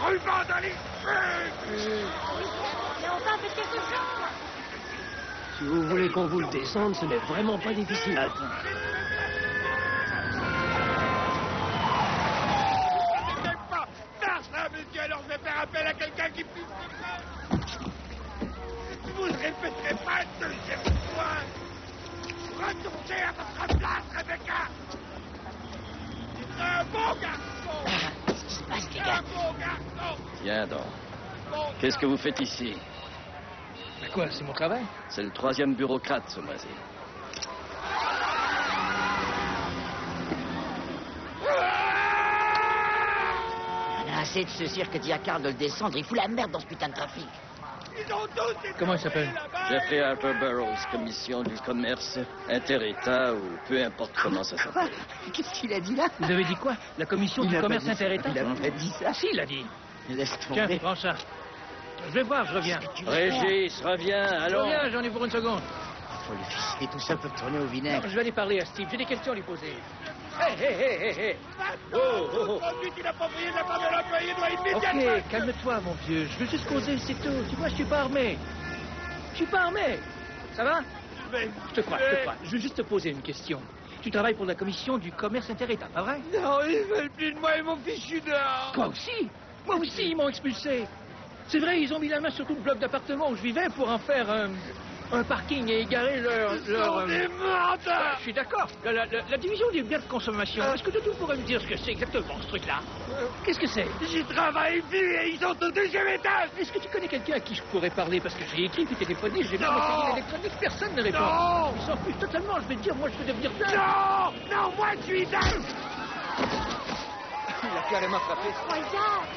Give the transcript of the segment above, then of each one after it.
crevant dans les cheveux. Mais enfin, faites quelque chose. Si vous voulez qu'on vous le descende, ce n'est vraiment pas difficile à atteindre. Monsieur, alors je vais faire appel à quelqu'un qui puisse me faire. Vous ne répéterez pas une deuxième fois. Retournez à votre place, Rebecca. C'est un bon garçon. Qu'est-ce qui se passe, les C'est gars? un bon garçon. Tiens donc. Qu'est-ce que vous faites ici? Mais quoi, c'est mon travail? C'est le 3e bureaucrate ce mois-ci. Assez de ce cirque dit à Carl de le descendre, il fout la merde dans ce putain de trafic. Ils ont tous été Comment il s'appelle? là-bas. Jeffrey Harper Burroughs, commission du commerce, inter-État ou peu importe comment ça s'appelle. Qu'est-ce qu'il a dit là? Vous avez dit quoi? La commission du commerce inter-État? Il a pas dit ça. Si, il a dit. Laisse Tiens, tomber. prends ça. Je vais voir, je reviens. Régis, reviens, Je allons. reviens, j'en ai pour une seconde. Faut le ficeler tout ça peut tourner au vinaigre. Je vais aller parler à Steve, j'ai des questions à lui poser. Hé, hé, hé, hé, hé. Oh, oh, conduite inappropriée de la part de l'employé doit immédiatement... Ok, calme-toi, mon vieux. Je veux juste causer, c'est tout. Tu vois, je suis pas armé. Je suis pas armé. Ça va? Mais... Je te crois, je te crois. Je veux juste te poser une question. Tu travailles pour la commission du commerce inter-État, pas vrai? Non, ils veulent plus de moi et mon fichu dehors. Toi aussi? Moi aussi, ils m'ont expulsé. C'est vrai, ils ont mis la main sur tout le bloc d'appartements où je vivais pour en faire un parking et égarer leur... Des menteurs. Je suis d'accord. La division des biens de consommation. Est-ce que tu pourrais me dire ce que c'est exactement, ce truc-là? Qu'est-ce que c'est? J'y travaille plus et ils sont au 2e étage. Est-ce que tu connais quelqu'un à qui je pourrais parler? Parce que j'ai écrit, puis téléphoné, j'ai même Non. essayé l'électronique, personne ne répond. Non. Ils s'en fichent totalement, je vais te dire, moi je veux devenir dingue. Non, non, moi je suis dingue. Il a carrément frappé. Regarde.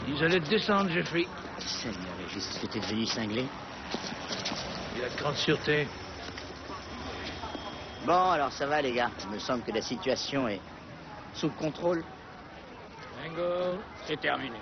Ils allaient te descendre, Jeffrey. Seigneur Régis, est-ce que t'es devenu cinglé? Il a de grande sûreté. Bon, alors ça va les gars. Il me semble que la situation est sous contrôle. Bingo, c'est terminé.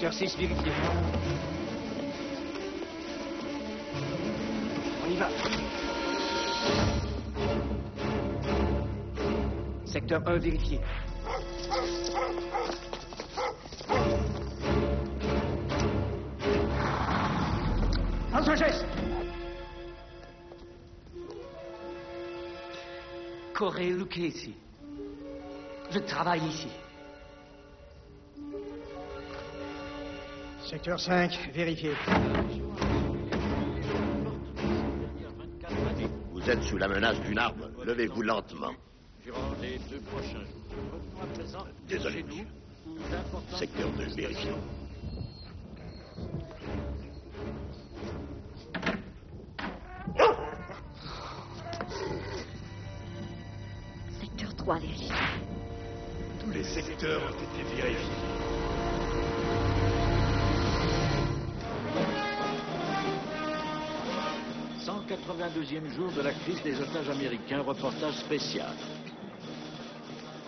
Secteur 6, vérifié. On y va. Secteur 1, vérifié. Hans Rogers! Corée Lucchesi. Je travaille ici. Secteur 5, vérifié. Vous êtes sous la menace d'une arme. Levez-vous lentement. Durant les 2 prochains jours. Revenons à présent Désolé, chez nous, monsieur. où d'importantes Secteur 2, vérifié. Secteur 3, vérifié. Tous les secteurs ont été vérifiés. « 182e jour de la crise des otages américains, reportage spécial.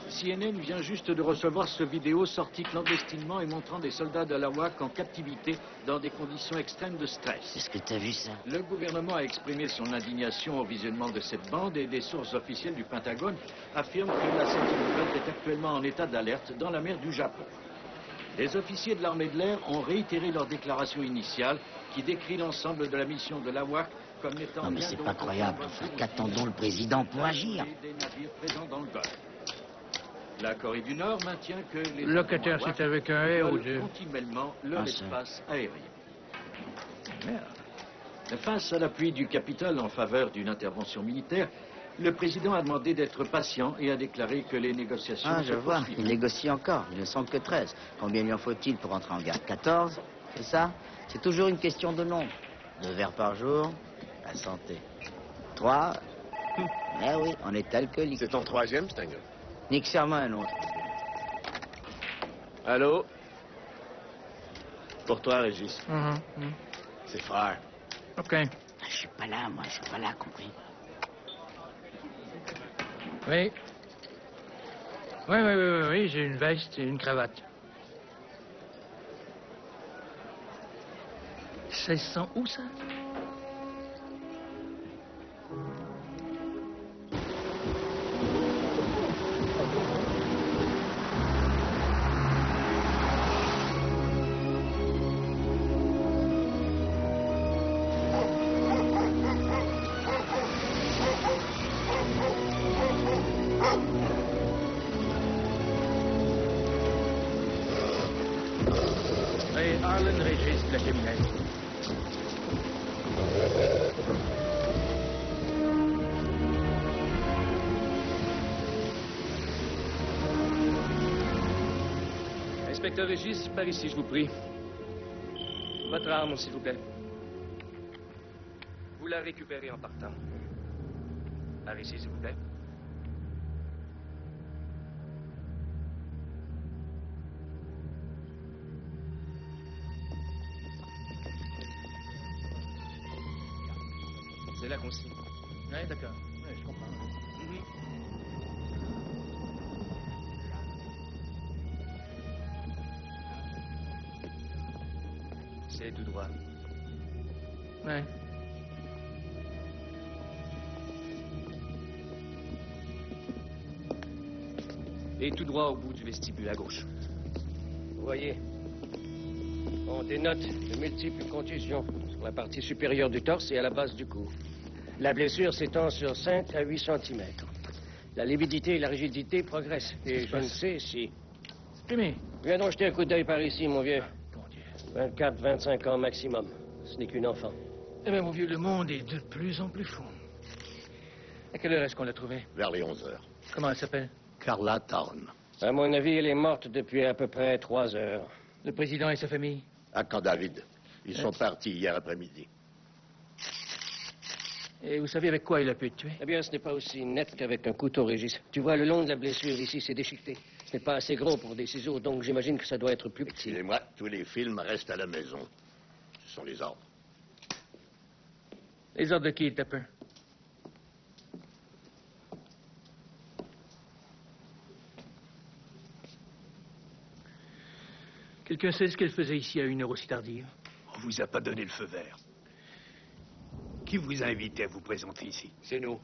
CNN vient juste de recevoir ce vidéo sorti clandestinement et montrant des soldats de la WAC en captivité dans des conditions extrêmes de stress. Est-ce que t'as vu ça? Le gouvernement a exprimé son indignation au visionnement de cette bande et des sources officielles du Pentagone affirment que la Sentinelle est actuellement en état d'alerte dans la mer du Japon. Les officiers de l'armée de l'air ont réitéré leur déclaration initiale qui décrit l'ensemble de la mission de la WAC comme n'étant... Non mais c'est pas croyable. Enfin, qu'attendons le président pour agir? ...des navires présents dans le Golfe. La Corée du Nord maintient que les... Locataire, c'est avec un R ou volent deux? continuellement leur Un seul. espace aérien. Merde. Face à l'appui du Capitole en faveur d'une intervention militaire, le président a demandé d'être patient et a déclaré que les négociations Ah, se je vois. poursuivent. Il négocie encore. Il ne sont que 13. Combien lui en faut-il pour entrer en guerre? 14? C'est ça? C'est toujours une question de nombre. 2 verres par jour, la santé. 3? Eh oui, on est alcoolique. C'est ton 3e, Stenger. Nique serment un autre. Allô? Pour toi, Régis. Mhm. C'est frère. OK. Ah, je suis pas là, moi. Je suis pas là, compris? Oui. Oui, j'ai une veste et une cravate. 1600 où, ça? Oui, Arlen Régis de la criminelle. Inspecteur Régis, par ici, je vous prie. Votre arme, s'il vous plaît. Vous la récupérez en partant. Par ici, s'il vous plaît. C'est la consigne. Oui, d'accord. Oui, je comprends. C'est tout droit. Ouais. Et tout droit au bout du vestibule à gauche. Vous voyez, on dénote de multiples contusions sur la partie supérieure du torse et à la base du cou. La blessure s'étend sur 5 à 8 cm. La lividité et la rigidité progressent. Et je ne sais si... Jimmy. Viens donc jeter un coup d'œil par ici, mon vieux. Mon Dieu. 24-25 ans maximum. Ce n'est qu'une enfant. Eh bien, mon vieux, le monde est de plus en plus fou. À quelle heure est-ce qu'on l'a trouvée? Vers les 11 heures. Comment elle s'appelle? Carla Thorne. À mon avis, elle est morte depuis à peu près 3 heures. Le président et sa famille? À Camp David. Ils sont partis hier après-midi. Et vous savez avec quoi il a pu être tué? Eh bien, ce n'est pas aussi net qu'avec un couteau, Régis. Tu vois, le long de la blessure ici, c'est déchiqueté. Ce n'est pas assez gros pour des ciseaux, donc j'imagine que ça doit être plus petit. Excusez-moi, tous les films restent à la maison. Ce sont les ordres. Les ordres de qui, Tupper? Quelqu'un sait ce qu'elle faisait ici à une heure aussi tardive? On vous a pas donné le feu vert. Qui vous a invité à vous présenter ici? C'est nous.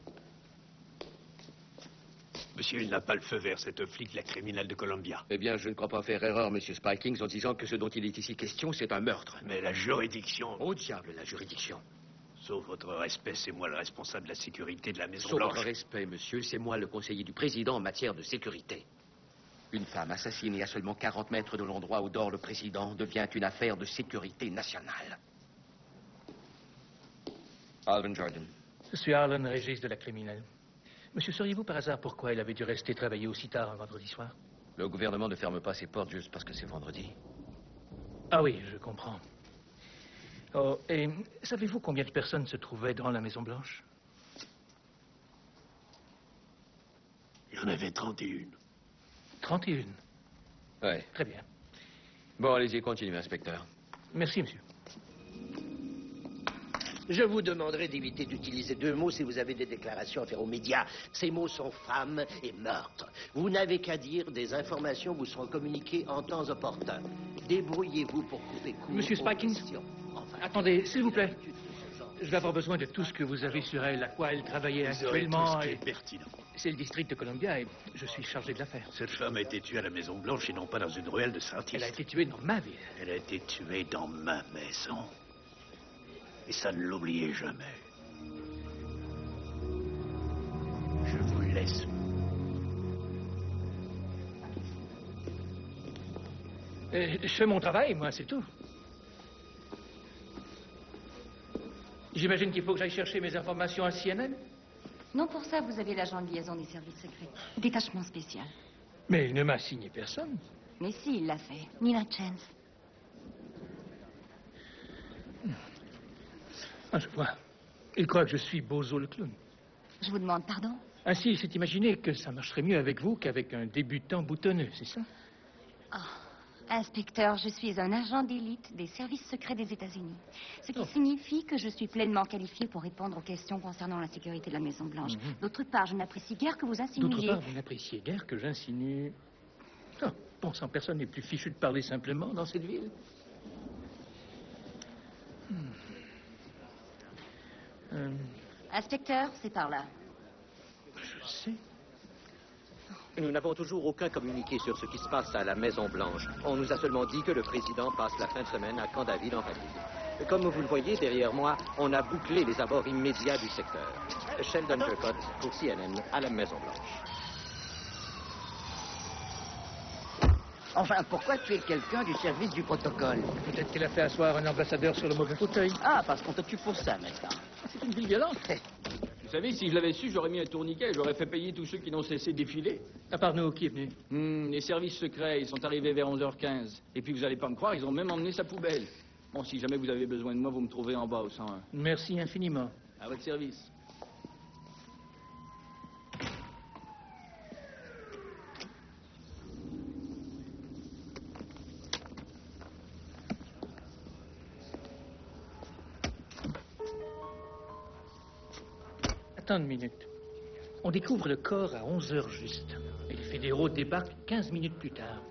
Monsieur, il n'a pas le feu vert, cette flic, la criminelle de Columbia. Eh bien, je ne crois pas faire erreur, Monsieur Spikings, en disant que ce dont il est ici question, c'est un meurtre. Mais la juridiction... Au diable, la juridiction. Sauf votre respect, c'est moi le responsable de la sécurité de la Maison Sauf Blanche. votre respect, monsieur, c'est moi le conseiller du président en matière de sécurité. Une femme assassinée à seulement 40 mètres de l'endroit où dort le président devient une affaire de sécurité nationale. Alvin Jordan. Je suis Arlen Régis de la criminelle. Monsieur, sauriez-vous par hasard pourquoi elle avait dû rester travailler aussi tard un vendredi soir? Le gouvernement ne ferme pas ses portes juste parce que c'est vendredi. Ah oui, je comprends. Oh, et savez-vous combien de personnes se trouvaient dans la Maison-Blanche? Il y en avait 31. 31. Ouais. Très bien. Bon, allez-y, continuez, inspecteur. Merci, monsieur. Je vous demanderai d'éviter d'utiliser 2 mots si vous avez des déclarations à faire aux médias. Ces mots sont femme et meurtre. Vous n'avez qu'à dire, des informations vous seront communiquées en temps opportun. Débrouillez-vous pour couper court Monsieur aux Spikings, questions. Enfin, attendez, s'il vous plaît. Je vais avoir besoin de tout ce que vous avez sur elle, à quoi elle travaillait Vous aurez tout actuellement. ce qui est pertinent. C'est le district de Columbia et je suis chargé de l'affaire. Cette femme a été tuée à la Maison Blanche et non pas dans une ruelle de Saint-Ist. Elle a été tuée dans ma ville. Elle a été tuée dans ma maison. Et ça, ne l'oubliez jamais. Je vous laisse. Je fais mon travail, moi, c'est tout. J'imagine qu'il faut que j'aille chercher mes informations à CNN. Non, pour ça, vous avez l'agent de liaison des services secrets. Détachement spécial. Mais il ne m'a signé personne. Mais si, il l'a fait. Nina Chance. Ah, je vois. Il croit que je suis Bozo le clown. Je vous demande pardon? Ainsi, il s'est imaginé que ça marcherait mieux avec vous qu'avec un débutant boutonneux, c'est ça? Inspecteur, je suis un agent d'élite des services secrets des États-Unis. Ce qui signifie que je suis pleinement qualifié pour répondre aux questions concernant la sécurité de la Maison-Blanche. D'autre part, je n'apprécie guère que vous insinuiez... D'autre part, vous n'appréciez guère que j'insinue... Oh, bon sang, personne n'est plus fichu de parler simplement dans cette ville. Inspecteur, c'est par là. Je sais. Nous n'avons toujours aucun communiqué sur ce qui se passe à la Maison-Blanche. On nous a seulement dit que le président passe la fin de semaine à Camp David en famille. Comme vous le voyez derrière moi, on a bouclé les abords immédiats du secteur. Sheldon Turcotte pour CNN à la Maison-Blanche. Enfin, pourquoi tu es quelqu'un du service du protocole? Peut-être qu'elle a fait asseoir un ambassadeur sur le mauvais fauteuil. Ah, parce qu'on te tue pour ça maintenant. C'est une ville violente. Vous savez, si je l'avais su, j'aurais mis un tourniquet et j'aurais fait payer tous ceux qui n'ont cessé de défiler. À part nous, qui est venu? Les services secrets, ils sont arrivés vers 11h15. Et puis, vous allez pas me croire, ils ont même emmené sa poubelle. Bon, si jamais vous avez besoin de moi, vous me trouvez en bas au 101. Merci infiniment. À votre service. Attends une minute. On découvre le corps à 11h juste. Et les fédéraux débarquent 15 minutes plus tard.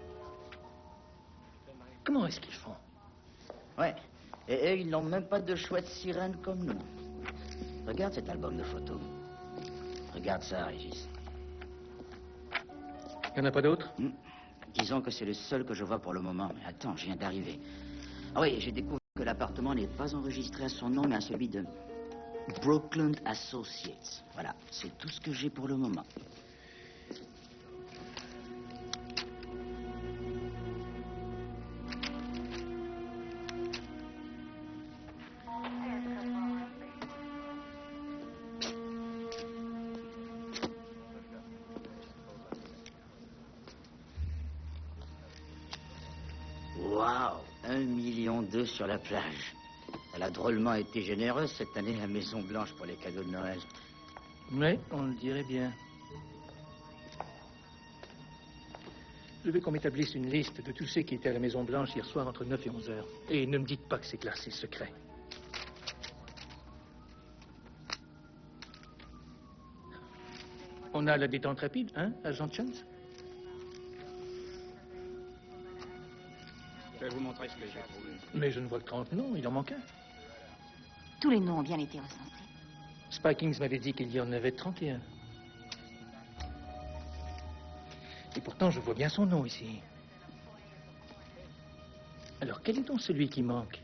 Comment est-ce qu'ils font? Ouais. Et eux, ils n'ont même pas de chouette sirène comme nous. Regarde cet album de photos. Regarde ça, Régis. Il n'y en a pas d'autres? Disons que c'est le seul que je vois pour le moment. Mais attends, je viens d'arriver. Ah oui, j'ai découvert que l'appartement n'est pas enregistré à son nom, mais à celui de Brooklyn Associates. Voilà, c'est tout ce que j'ai pour le moment. Waouh, 1,2 million sur la plage. Elle a drôlement été généreuse cette année, la Maison Blanche, pour les cadeaux de Noël. Oui, on le dirait bien. Je veux qu'on m'établisse une liste de tous ceux qui étaient à la Maison Blanche hier soir entre 9 et 11 heures. Et ne me dites pas que c'est classé secret. On a la détente rapide, hein, agent Chance? Je vais vous montrer ce que j'ai trouvé. Mais je ne vois que 30 noms, il en manque un. Tous les noms ont bien été recensés. Spikings m'avait dit qu'il y en avait 31. Et pourtant, je vois bien son nom ici. Alors, quel est donc celui qui manque?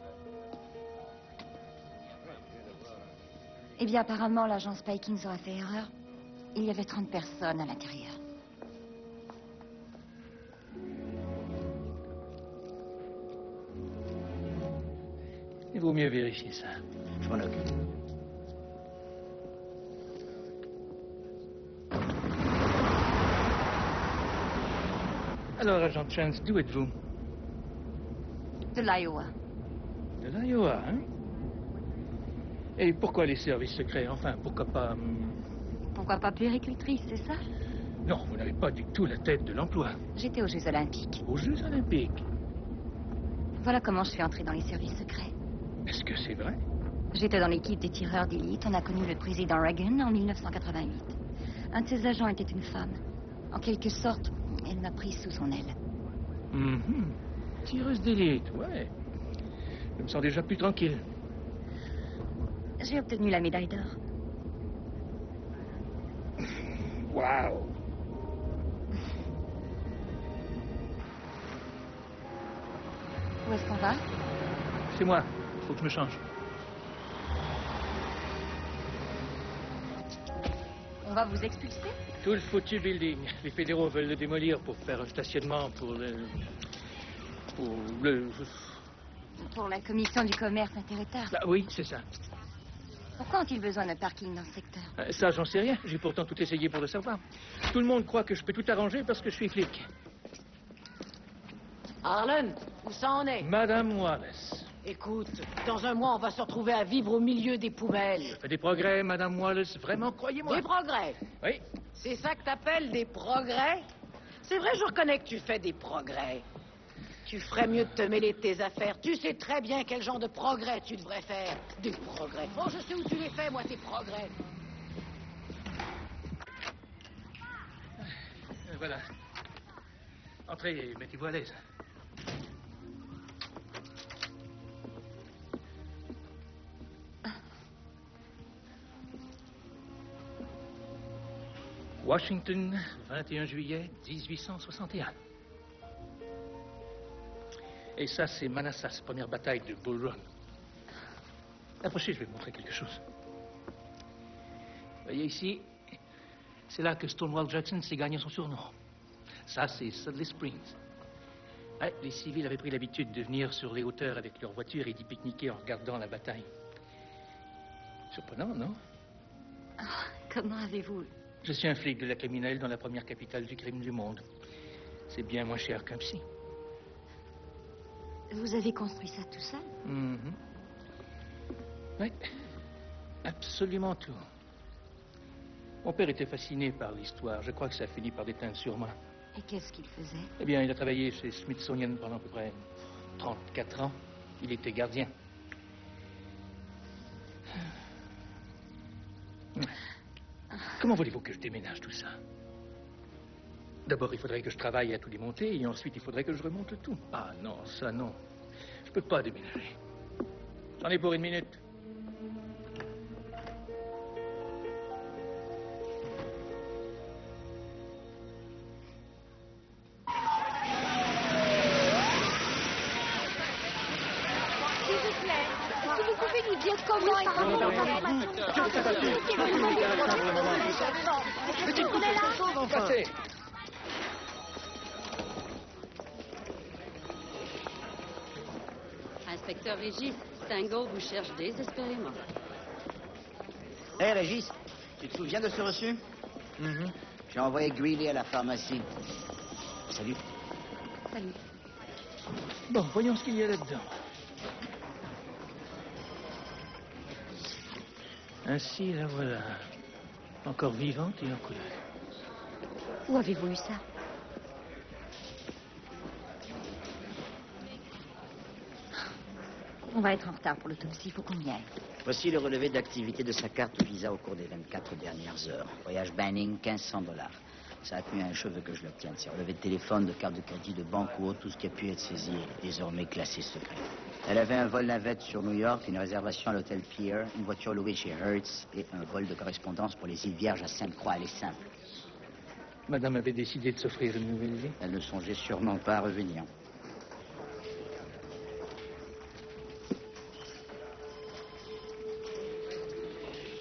Eh bien, apparemment, l'agent Spikings aura fait erreur. Il y avait 30 personnes à l'intérieur. Il vaut mieux vérifier ça. Je m'en occupe. Alors, agent Chance, d'où êtes-vous? De l'Iowa. De l'Iowa, hein? Et pourquoi les services secrets? Enfin, pourquoi pas... Pourquoi pas puéricultrice, c'est ça? Non, vous n'avez pas du tout la tête de l'emploi. J'étais aux Jeux Olympiques. Aux Jeux Olympiques? Voilà comment je suis entrée dans les services secrets. Est-ce que c'est vrai? J'étais dans l'équipe des tireurs d'élite. On a connu le président Reagan en 1988. Un de ses agents était une femme. En quelque sorte, elle m'a prise sous son aile. Tireuse d'élite, ouais. Je me sens déjà plus tranquille. J'ai obtenu la médaille d'or. Waouh! Où est-ce qu'on va? C'est moi. Il faut que je me change. On va vous expulser? Tout le foutu building. Les fédéraux veulent le démolir pour faire un stationnement pour le... Pour la commission du commerce inter-État. Ah, oui, c'est ça. Pourquoi ont-ils besoin d'un parking dans ce secteur? Ça, j'en sais rien. J'ai pourtant tout essayé pour le savoir. Tout le monde croit que je peux tout arranger parce que je suis flic. Harlan, où ça en est? Madame Wallace. Écoute, dans un mois, on va se retrouver à vivre au milieu des poubelles. Je fais des progrès, Madame Wallace. Vraiment, croyez-moi. Des progrès? Oui. C'est ça que t'appelles des progrès? C'est vrai, je reconnais que tu fais des progrès. Tu ferais mieux de te mêler de tes affaires. Tu sais très bien quel genre de progrès tu devrais faire. Des progrès. Oh, je sais où tu les fais, moi, tes progrès. Voilà. Entrez et mettez-vous à l'aise. Washington, 21 juillet 1861. Et ça, c'est Manassas, première bataille de Bull Run. Approchez, je vais vous montrer quelque chose. Vous voyez ici, c'est là que Stonewall Jackson s'est gagné son surnom. Ça, c'est Sudley Springs. Ouais, les civils avaient pris l'habitude de venir sur les hauteurs avec leurs voitures et d'y pique-niquer en regardant la bataille. Surprenant, non? Oh, comment avez-vous... Je suis un flic de la criminelle dans la première capitale du crime du monde. C'est bien moins cher qu'un psy. Vous avez construit ça tout seul? Oui, absolument tout. Mon père était fasciné par l'histoire. Je crois que ça a fini par déteindre sur moi. Et qu'est-ce qu'il faisait? Eh bien, il a travaillé chez Smithsonian pendant à peu près 34 ans. Il était gardien. Comment voulez-vous que je déménage tout ça? D'abord, il faudrait que je travaille à tout démonter, et ensuite, il faudrait que je remonte tout. Ah non, ça non. Je peux pas déménager. J'en ai pour 1 minute. S'il vous plaît, si vous pouvez nous dire comment est Passez. Inspecteur Régis, Stingo vous cherche désespérément. Hé, Régis, tu te souviens de ce reçu? J'ai envoyé Greeley à la pharmacie. Salut. Salut. Bon, voyons ce qu'il y a là-dedans. Ainsi, la voilà. Encore vivante et en couleur. Où avez-vous eu ça? On va être en retard pour l'autopsie, il faut qu'on y aille. Voici le relevé d'activité de sa carte Visa au cours des 24 dernières heures. Voyage Banning, $1500. Ça a tenu à un cheveu que je l'obtienne. C'est relevé de téléphone, de carte de crédit, de banque ou autre, tout ce qui a pu être saisi est désormais classé secret. Elle avait un vol navette sur New York, une réservation à l'hôtel Pier, une voiture louée chez Hertz et un vol de correspondance pour les îles Vierges à Sainte-Croix. Elle est simple. Madame avait décidé de s'offrir une nouvelle vie. Elle ne songeait sûrement pas à revenir.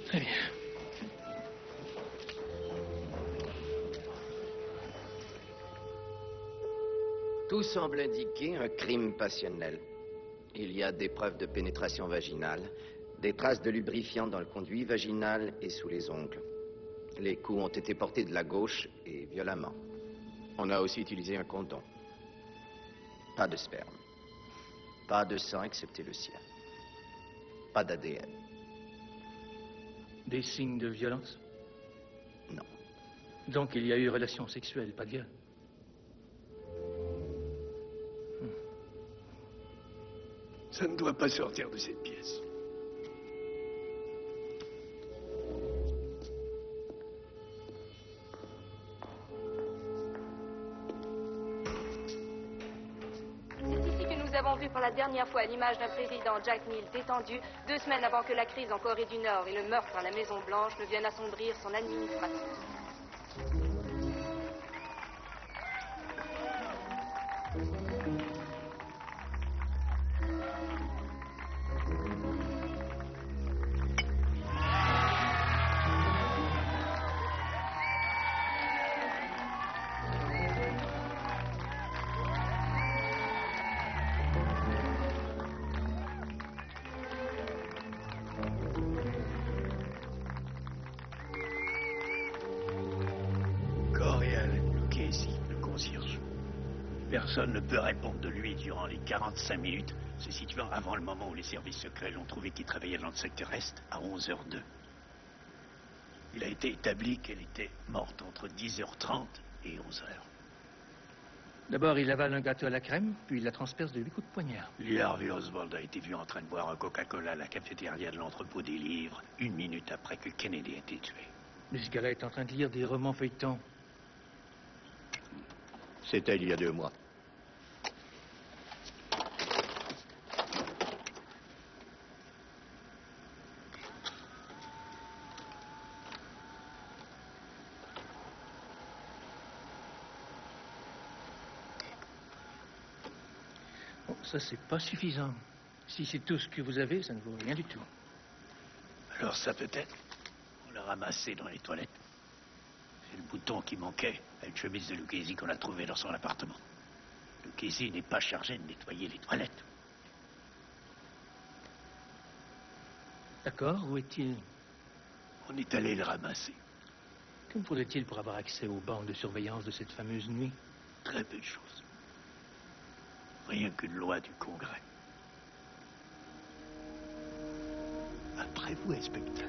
Très bien. Tout semble indiquer un crime passionnel. Il y a des preuves de pénétration vaginale, des traces de lubrifiant dans le conduit vaginal et sous les ongles. Les coups ont été portés de la gauche et violemment. On a aussi utilisé un condom. Pas de sperme. Pas de sang excepté le sien. Pas d'ADN. Des signes de violence? Non. Donc il y a eu relation sexuelle, pas de viol? Ça ne doit pas sortir de cette pièce. C'est ici que nous avons vu pour la dernière fois l'image d'un président Jack Mills détendu 2 semaines avant que la crise en Corée du Nord et le meurtre à la Maison Blanche ne viennent assombrir son administration. Personne ne peut répondre de lui durant les 45 minutes, se situant avant le moment où les services secrets l'ont trouvé qui travaillait dans le secteur Est, à 11h02. Il a été établi qu'elle était morte entre 10h30 et 11h. D'abord, il avale un gâteau à la crème, puis il la transperce de 8 coups de poignard. Lee Harvey Oswald a été vu en train de boire un Coca-Cola à la cafétéria de l'entrepôt des livres, 1 minute après que Kennedy a été tué. Mais ce gars-là est en train de lire des romans feuilletons. C'était il y a 2 mois. Bon, ça, c'est pas suffisant. Si c'est tout ce que vous avez, ça ne vaut rien du tout. Alors ça peut-être, on l'a ramassé dans les toilettes. C'est le bouton qui manquait à une chemise de Lucchesi qu'on a trouvé dans son appartement. Lucchesi n'est pas chargé de nettoyer les toilettes. D'accord, où est-il? On est allé le ramasser. Que me faudrait-il pour avoir accès aux bandes de surveillance de cette fameuse nuit? Très peu de choses. Rien qu'une loi du Congrès. Après vous, inspecteur.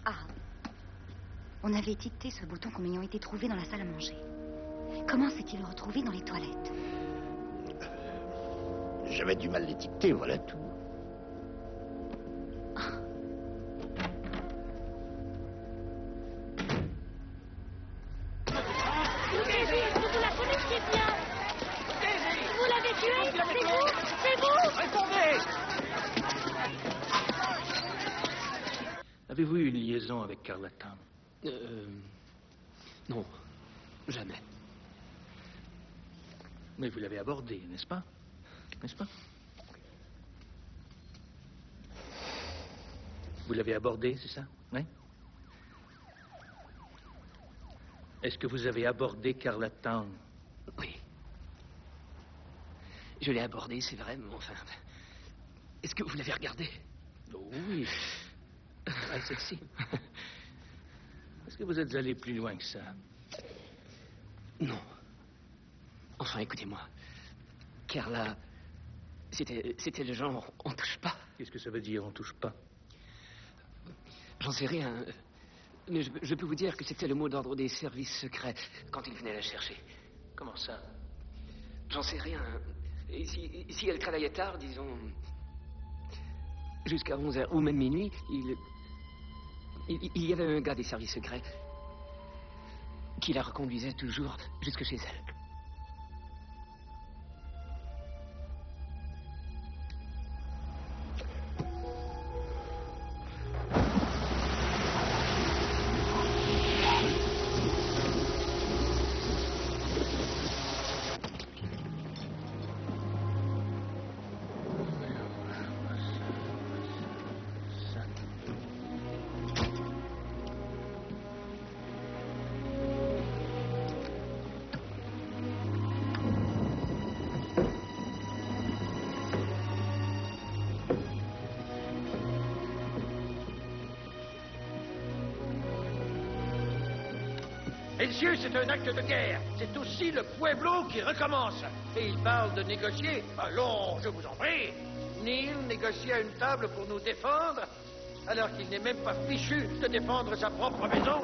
Ah. On avait étiqueté ce bouton comme ayant été trouvé dans la salle à manger. Comment s'est-il retrouvé dans les toilettes? J'avais du mal l'étiqueter, voilà tout. Avez-vous eu une liaison avec Carla Town? Non, jamais. Mais vous l'avez abordée, n'est-ce pas? N'est-ce pas? Vous l'avez abordée, c'est ça? Oui? Est-ce que vous avez abordé Carla Town? Oui. Je l'ai abordée, c'est vrai, mais enfin... Est-ce que vous l'avez regardée? Oh, oui. Ah, celle-ci. Est-ce que vous êtes allé plus loin que ça? Non. Enfin, écoutez-moi. Carla, c'était le genre, on touche pas. Qu'est-ce que ça veut dire, on touche pas? J'en sais rien. Mais je peux vous dire que c'était le mot d'ordre des services secrets quand ils venaient la chercher. Comment ça? J'en sais rien. Et si elle travaillait tard, disons, jusqu'à 11h ou même minuit, il y avait un gars des services secrets qui la reconduisait toujours jusque chez elle. Messieurs, c'est un acte de guerre. C'est aussi le Pueblo qui recommence. Et il parle de négocier. Allons, je vous en prie. Neil négocie à une table pour nous défendre, alors qu'il n'est même pas fichu de défendre sa propre maison.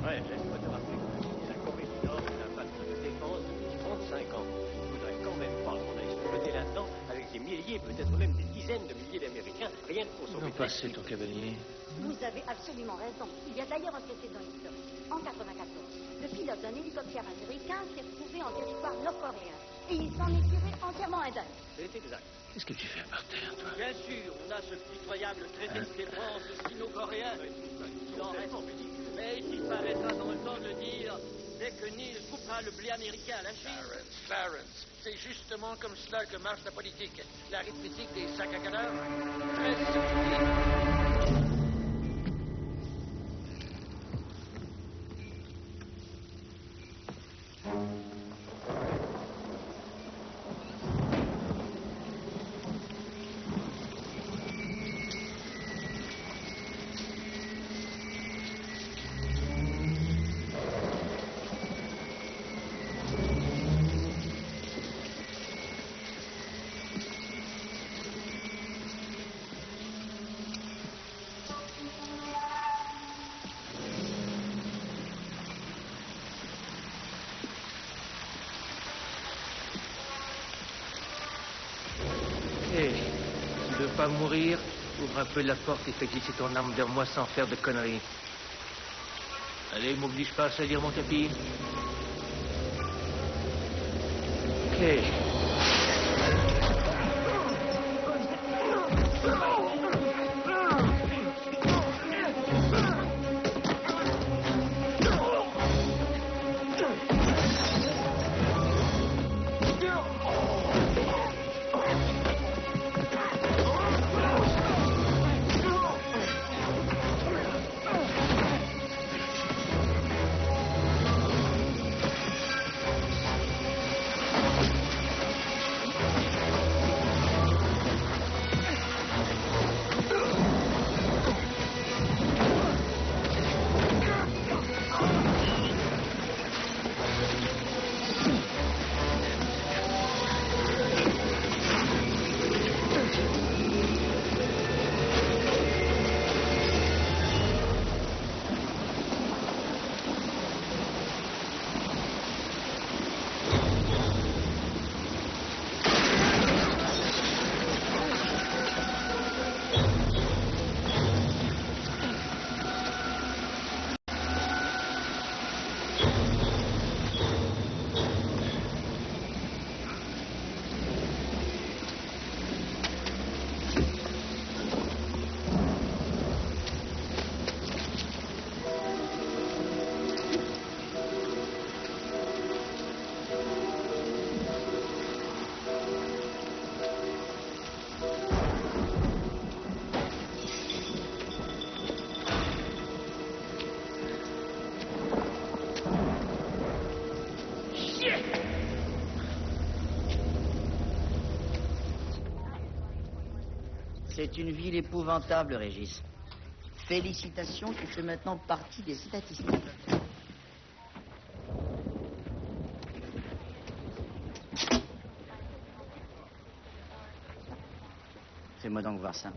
Ouais, laisse-moi te rappeler que la Corée du Nord est un patron de défense depuis 35 ans. Il ne faudrait quand même pas qu'on aille se jeter là-dedans avec des milliers, peut-être même des dizaines de milliers d'Américains, rien que pour sauver... Non, passez ton cavalier. Vous avez absolument raison. Il y a d'ailleurs un précédent historique. En 1994, le pilote d'un hélicoptère américain s'est retrouvé en territoire nord-coréen. Et il s'en est tiré entièrement indemne. C'est exact. Qu'est-ce que tu fais par terre, toi? Bien sûr, on a ce pitoyable traité de défense sino-coréen. Il en reste. Mais il paraîtra dans le temps de le dire dès que Neil coupera le blé américain à la Chine. Clarence, c'est justement comme cela que marche la politique. L'arithmétique des sacs à cadavres. Très subtil. Hé, tu veux pas mourir? Ouvre un peu la porte et fais glisser ton arme vers moi sans faire de conneries. Allez, m'oblige pas à salir mon tapis. Ok. C'est une ville épouvantable, Régis. Félicitations, tu fais maintenant partie des statistiques. Fais-moi donc voir ça.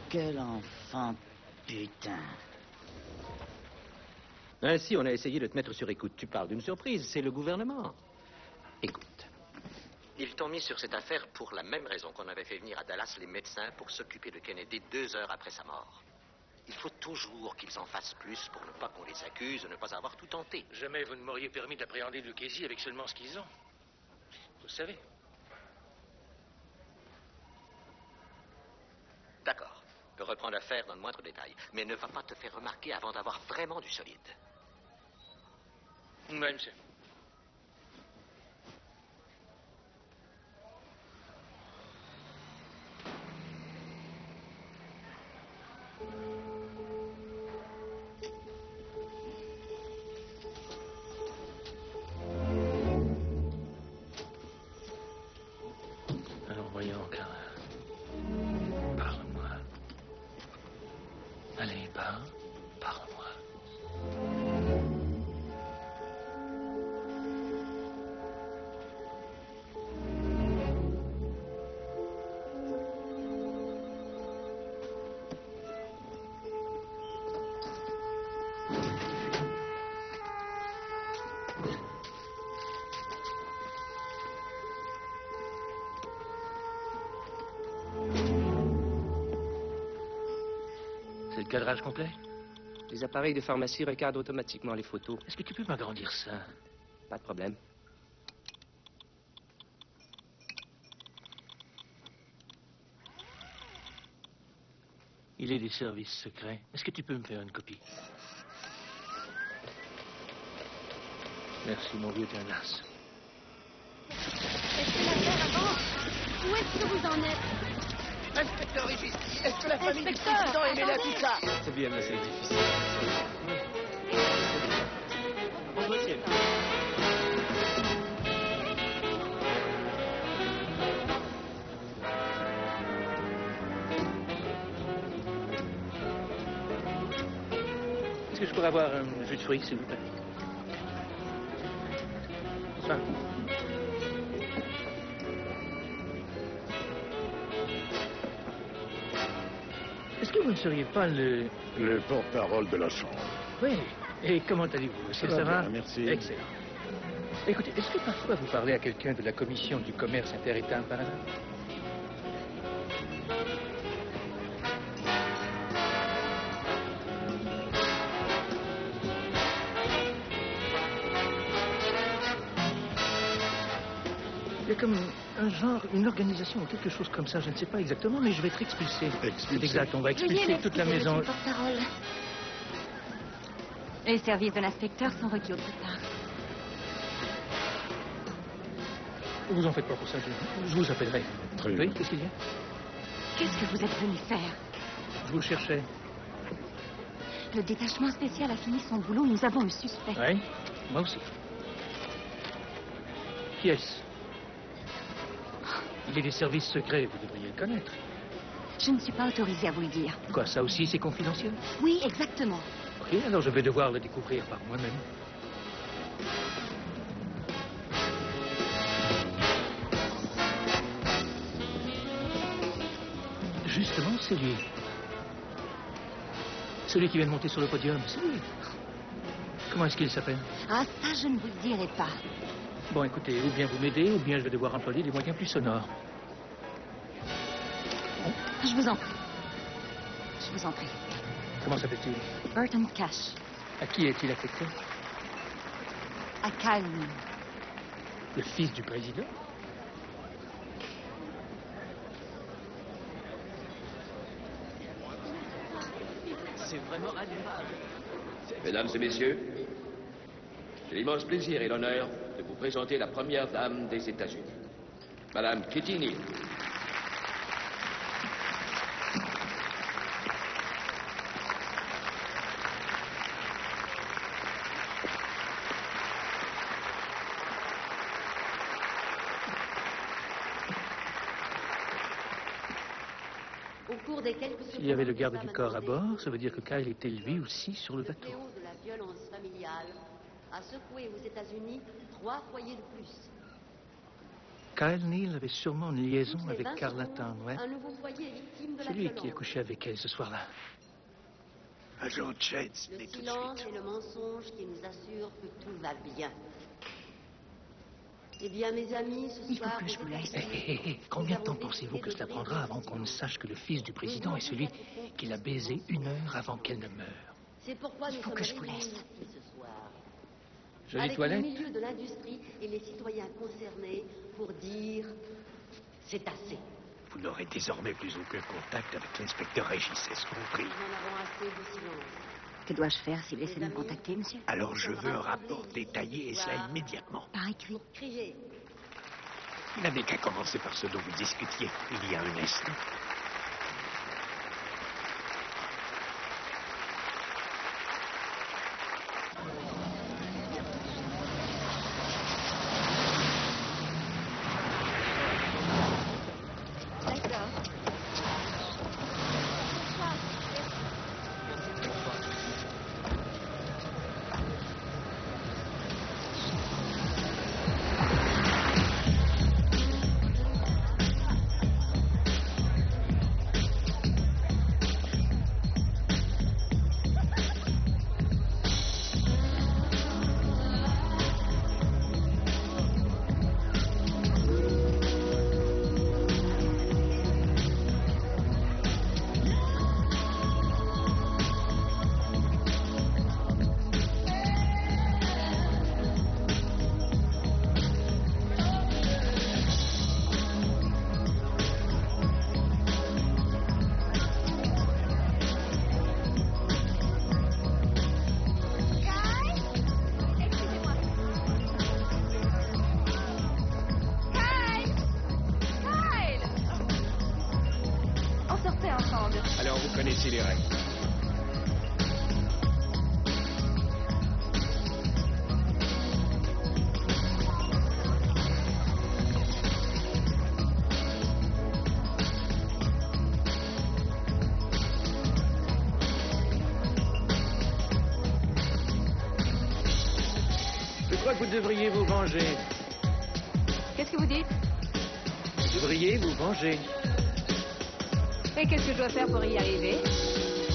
Quel enfant, putain. Ainsi, on a essayé de te mettre sur écoute. Tu parles d'une surprise, c'est le gouvernement. Écoute. Ils t'ont mis sur cette affaire pour la même raison qu'on avait fait venir à Dallas les médecins pour s'occuper de Kennedy 2 heures après sa mort. Il faut toujours qu'ils en fassent plus pour ne pas qu'on les accuse de ne pas avoir tout tenté. Jamais vous ne m'auriez permis d'appréhender Lucchesi avec seulement ce qu'ils ont. Vous savez. D'accord. Reprends l'affaire dans le moindre détail. Mais ne va pas te faire remarquer avant d'avoir vraiment du solide. Oui, monsieur. Alors, voyons, Carla. Parle-moi. Allez, parle-moi. C'est le cadrage complet? Les appareils de pharmacie recadrent automatiquement les photos. Est-ce que tu peux m'agrandir ça? Pas de problème. Il est des services secrets. Est-ce que tu peux me faire une copie? Merci, mon vieux Jonas. Est-ce que l'affaire avance? Où est-ce que vous en êtes? Inspecteur Régis, est-ce que la famille du président est mêlée à tout ça? C'est bien, mais c'est difficile. Est-ce que je pourrais avoir un jus de fruits, s'il vous plaît? Bonsoir. Est-ce que vous ne seriez pas le porte-parole de la Chambre. Oui. Et comment allez-vous? Ça va bien, merci. Excellent. Écoutez, est-ce que parfois vous parlez à quelqu'un de la Commission du commerce inter-État par hasard? Il y a comme un genre, une organisation ou quelque chose comme ça, je ne sais pas exactement, mais je vais être expulsé. C'est exact, on va expulser toute la maison. Porte-parole. Les services de l'inspecteur sont requis au plus tard. Vous en faites pas pour ça, je vous appellerai. Très bien. Oui, qu'est-ce qu'il y a? Qu'est-ce que vous êtes venu faire? Je vous cherchais. Le détachement spécial a fini son boulot, nous avons un suspect. Oui, moi aussi. Qui est-ce? Il est des services secrets, vous devriez le connaître. Je ne suis pas autorisée à vous le dire. Quoi, ça aussi, c'est confidentiel? Oui, exactement. Ok, alors je vais devoir le découvrir par moi-même. Justement, c'est lui. Celui qui vient de monter sur le podium, c'est lui. Comment est-ce qu'il s'appelle? Ah, ça, je ne vous le dirai pas. Bon, écoutez, ou bien vous m'aidez, ou bien je vais devoir employer des moyens plus sonores. Je vous en prie. Je vous en prie. Comment s'appelle-t-il? Burton Cash. À qui est-il affecté? À Kyle Neal. Le fils du président? C'est vraiment admirable. Mesdames et messieurs, j'ai l'immense plaisir et l'honneur de vous présenter la première dame des États-Unis, Madame Kitty Neal. S'il y avait le garde du corps à bord, ça veut dire que Kyle était lui aussi sur le bateau. Le fléau de la violence familiale a secoué aux États-Unis 3 foyers de plus. Kyle Neal avait sûrement une liaison Toutes les avec 20 Carla secondes, Town, ouais. Un nouveau foyer est victime de C'est la lui violence. qui a couché avec elle ce soir-là. Agent Chase, Le venez tout de silence suite. et le mensonge qui nous assurent que tout va bien. Eh bien, mes amis, ce Il faut soir... que je vous laisse. Combien de temps pensez-vous que cela prendra avant qu'on ne sache que le fils du président est celui qu'il a baisé 1 heure avant qu'elle ne meure? C'est pourquoi nous Il faut sommes que je vous réunis laisse. ici ce soir. Jolie Avec toilette. le milieu de l'industrie et les citoyens concernés pour dire... C'est assez. Vous n'aurez désormais plus aucun contact avec l'inspecteur Régis, est-ce compris? Nous en avons assez du silence. Que dois-je faire s'il essaie de me contacter, monsieur? Alors je veux un rapport détaillé et cela immédiatement. Par écrit. Criez. Vous n'avez qu'à commencer par ce dont vous discutiez il y a un instant. D'accord. Alors vous connaissez les règles. Je crois que vous devriez vous venger. Qu'est-ce que vous dites? Vous devriez vous venger. Et qu'est-ce que je dois faire pour y arriver?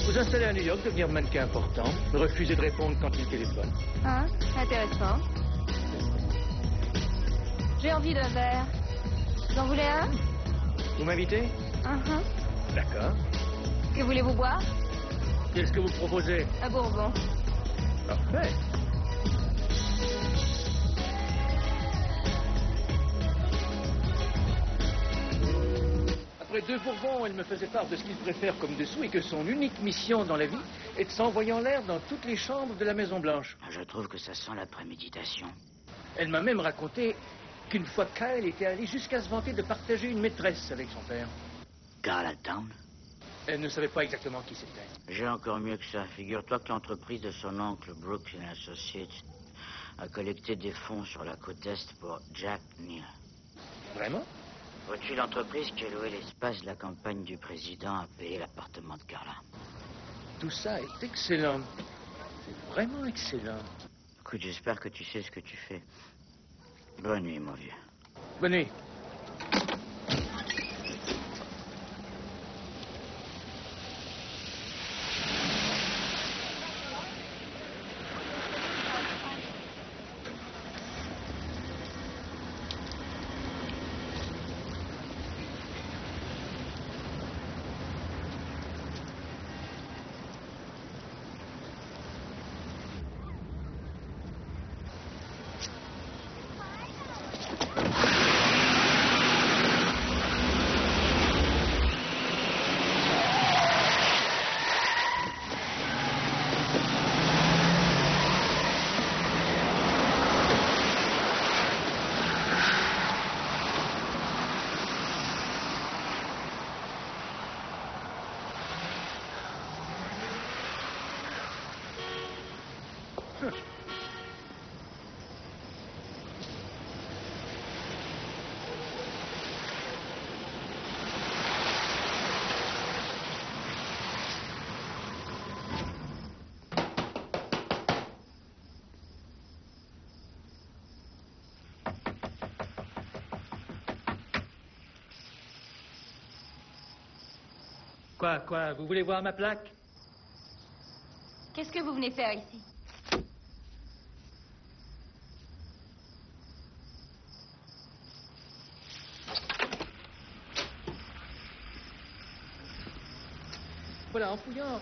Vous installer à New York, devenir mannequin important, refuser de répondre quand il téléphone. Hein? Intéressant. J'ai envie d'un verre. Vous en voulez un? Vous m'invitez? D'accord. Que voulez-vous boire? Qu'est-ce que vous proposez? Un bourbon. Parfait. Après 2 bourbons, elle me faisait part de ce qu'il préfère comme dessous et que son unique mission dans la vie est de s'envoyer en l'air dans toutes les chambres de la Maison-Blanche. Je trouve que ça sent la préméditation. Elle m'a même raconté qu'une fois Kyle était allé jusqu'à se vanter de partager une maîtresse avec son père. Carla Town? Elle ne savait pas exactement qui c'était. J'ai encore mieux que ça. Figure-toi que l'entreprise de son oncle, Brooklyn Associates, a collecté des fonds sur la côte Est pour Jack Neal. Vraiment? Vois-tu, l'entreprise qui a loué l'espace de la campagne du président a payé l'appartement de Carla. Tout ça est excellent. C'est vraiment excellent. Écoute, j'espère que tu sais ce que tu fais. Bonne nuit, mon vieux. Bonne nuit. Quoi? Vous voulez voir ma plaque? Qu'est-ce que vous venez faire ici? Voilà, en fouillant,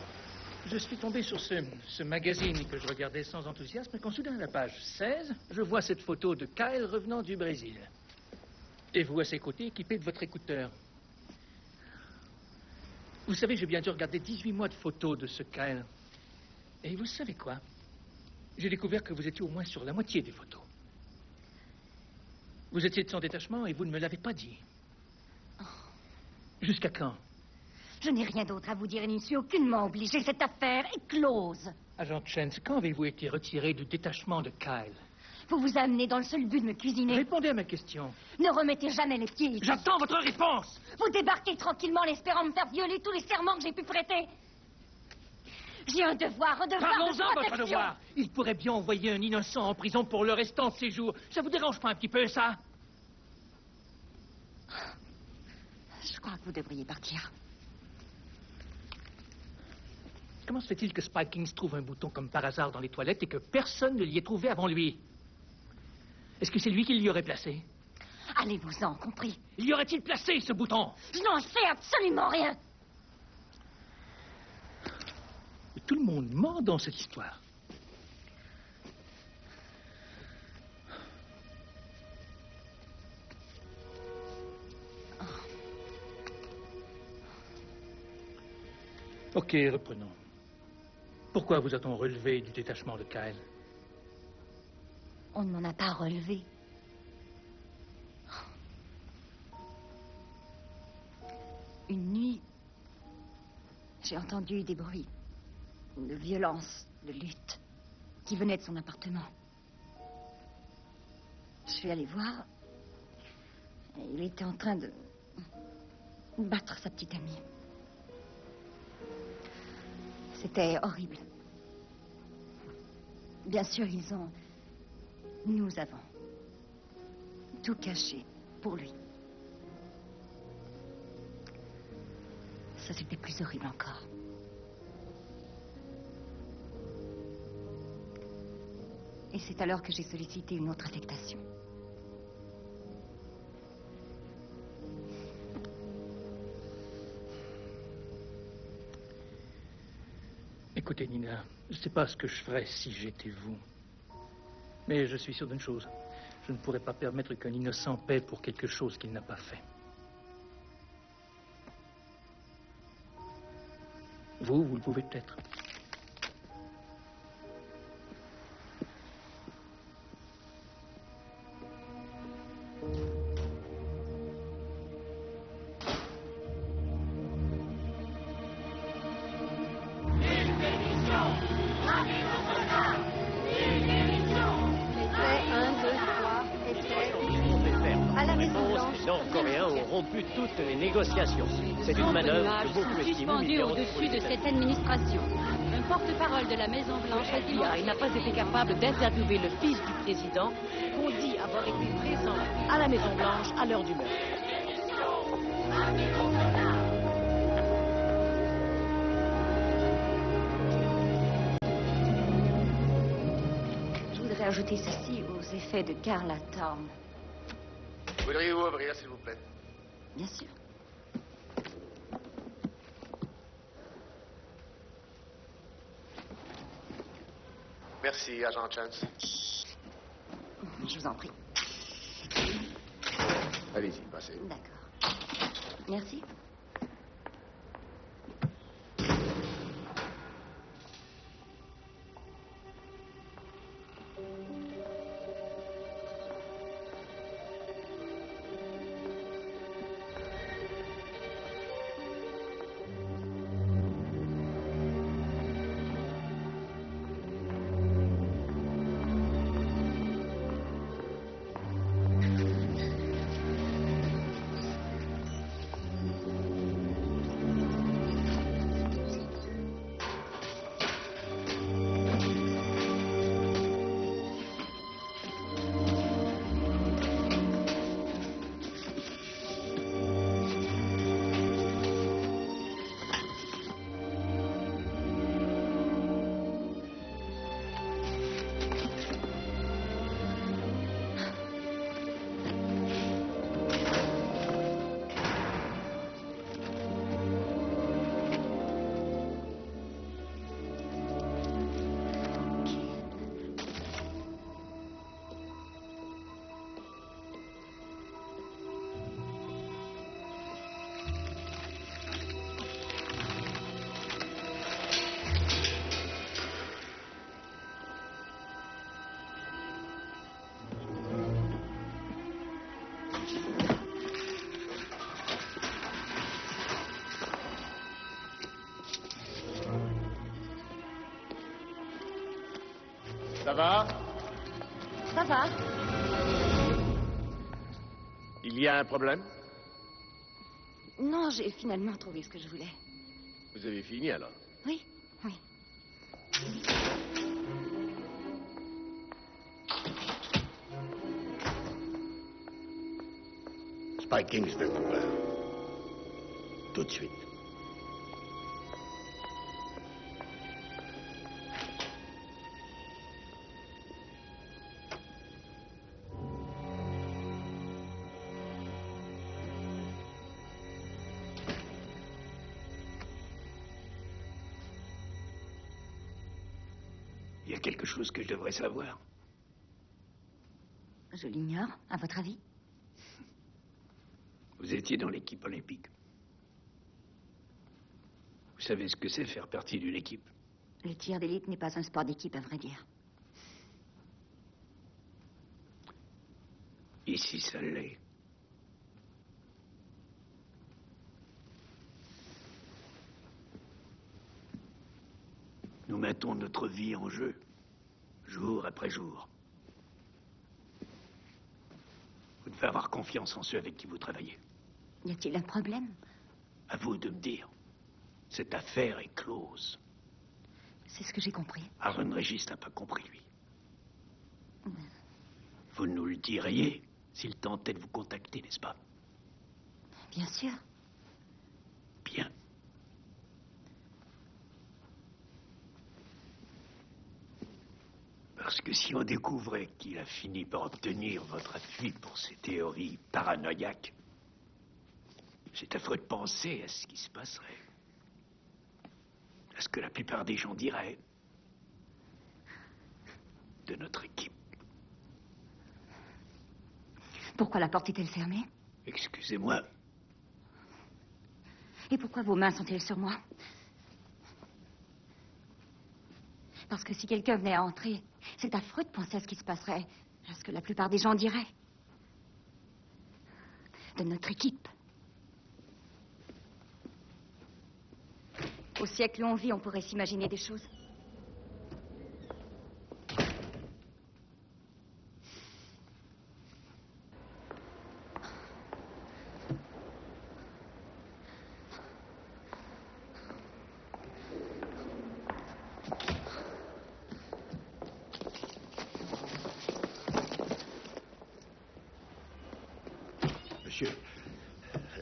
je suis tombé sur ce magazine que je regardais sans enthousiasme, quand soudain, à la page 16, je vois cette photo de Kyle revenant du Brésil. Et vous, à ses côtés, équipé de votre écouteur. Vous savez, j'ai bien dû regarder 18 mois de photos de ce Kyle. Et vous savez quoi? J'ai découvert que vous étiez au moins sur la moitié des photos. Vous étiez de son détachement et vous ne me l'avez pas dit. Jusqu'à quand? Je n'ai rien d'autre à vous dire et n'y suis aucunement obligée. Cette affaire est close. Agent Chance, quand avez-vous été retiré du détachement de Kyle? Vous vous amenez dans le seul but de me cuisiner. Répondez à ma question. Ne remettez jamais les pieds ici. J'attends votre réponse. Vous débarquez tranquillement, l'espérant me faire violer tous les serments que j'ai pu prêter. J'ai un devoir de Parlons-en, votre protection. devoir. Il pourrait bien envoyer un innocent en prison pour le restant de ses jours. Ça vous dérange pas un petit peu, ça? Je crois que vous devriez partir. Comment se fait-il que Spikings trouve un bouton comme par hasard dans les toilettes et que personne ne l'y ait trouvé avant lui? Est-ce que c'est lui qui l'y aurait placé? Allez-vous-en, compris? Y aurait-il placé ce bouton? Je n'en sais absolument rien. Tout le monde ment dans cette histoire. Ok, reprenons. Pourquoi vous a-t-on relevé du détachement de Kyle? On ne m'en a pas relevé. Une nuit, j'ai entendu des bruits de violence, de lutte, qui venaient de son appartement. Je suis allée voir. Et il était en train de battre sa petite amie. C'était horrible. Bien sûr, nous avons tout caché pour lui. Ça, c'était plus horrible encore. Et c'est alors que j'ai sollicité une autre affectation. Écoutez, Nina, je ne sais pas ce que je ferais si j'étais vous. Mais je suis sûr d'une chose. Je ne pourrais pas permettre qu'un innocent paie pour quelque chose qu'il n'a pas fait. Vous le pouvez peut-être. Toutes les négociations. C'est une manœuvre que beaucoup estiment suspendu au-dessus de cette administration. Un porte-parole de la Maison-Blanche a dit il n'a pas été capable d'interviewer le fils du président qu'on dit avoir été présent à la Maison-Blanche à l'heure du meurtre. Je voudrais ajouter ceci aux effets de Carla Thorne. Voudriez-vous ouvrir, s'il vous plaît? Bien sûr. Merci, agent Chance. Je vous en prie. Allez-y, passez. D'accord. Merci. Ça va? Ça va? Il y a un problème? Non, j'ai finalement trouvé ce que je voulais. Vous avez fini alors? Oui, oui. Spike Kingston, Cooper. Tout de suite. Il y a quelque chose que je devrais savoir. Je l'ignore, à votre avis? Vous étiez dans l'équipe olympique. Vous savez ce que c'est faire partie d'une équipe? Le tir d'élite n'est pas un sport d'équipe, à vrai dire. Ici, ça l'est. Nous mettons notre vie en jeu, jour après jour. Vous devez avoir confiance en ceux avec qui vous travaillez. Y a-t-il un problème? À vous de me dire. Cette affaire est close. C'est ce que j'ai compris. Aaron Regis n'a pas compris, lui. Vous nous le diriez s'il tentait de vous contacter, n'est-ce pas? Bien sûr. Bien. Parce que si on découvrait qu'il a fini par obtenir votre appui pour ses théories paranoïaques, c'est affreux de penser à ce qui se passerait. À ce que la plupart des gens diraient de notre équipe. Pourquoi la porte est-elle fermée? Excusez-moi. Et pourquoi vos mains sont-elles sur moi? Parce que si quelqu'un venait à entrer, c'est affreux de penser à ce qui se passerait, à ce que la plupart des gens diraient. De notre équipe. Au siècle où on vit, on pourrait s'imaginer des choses. Monsieur,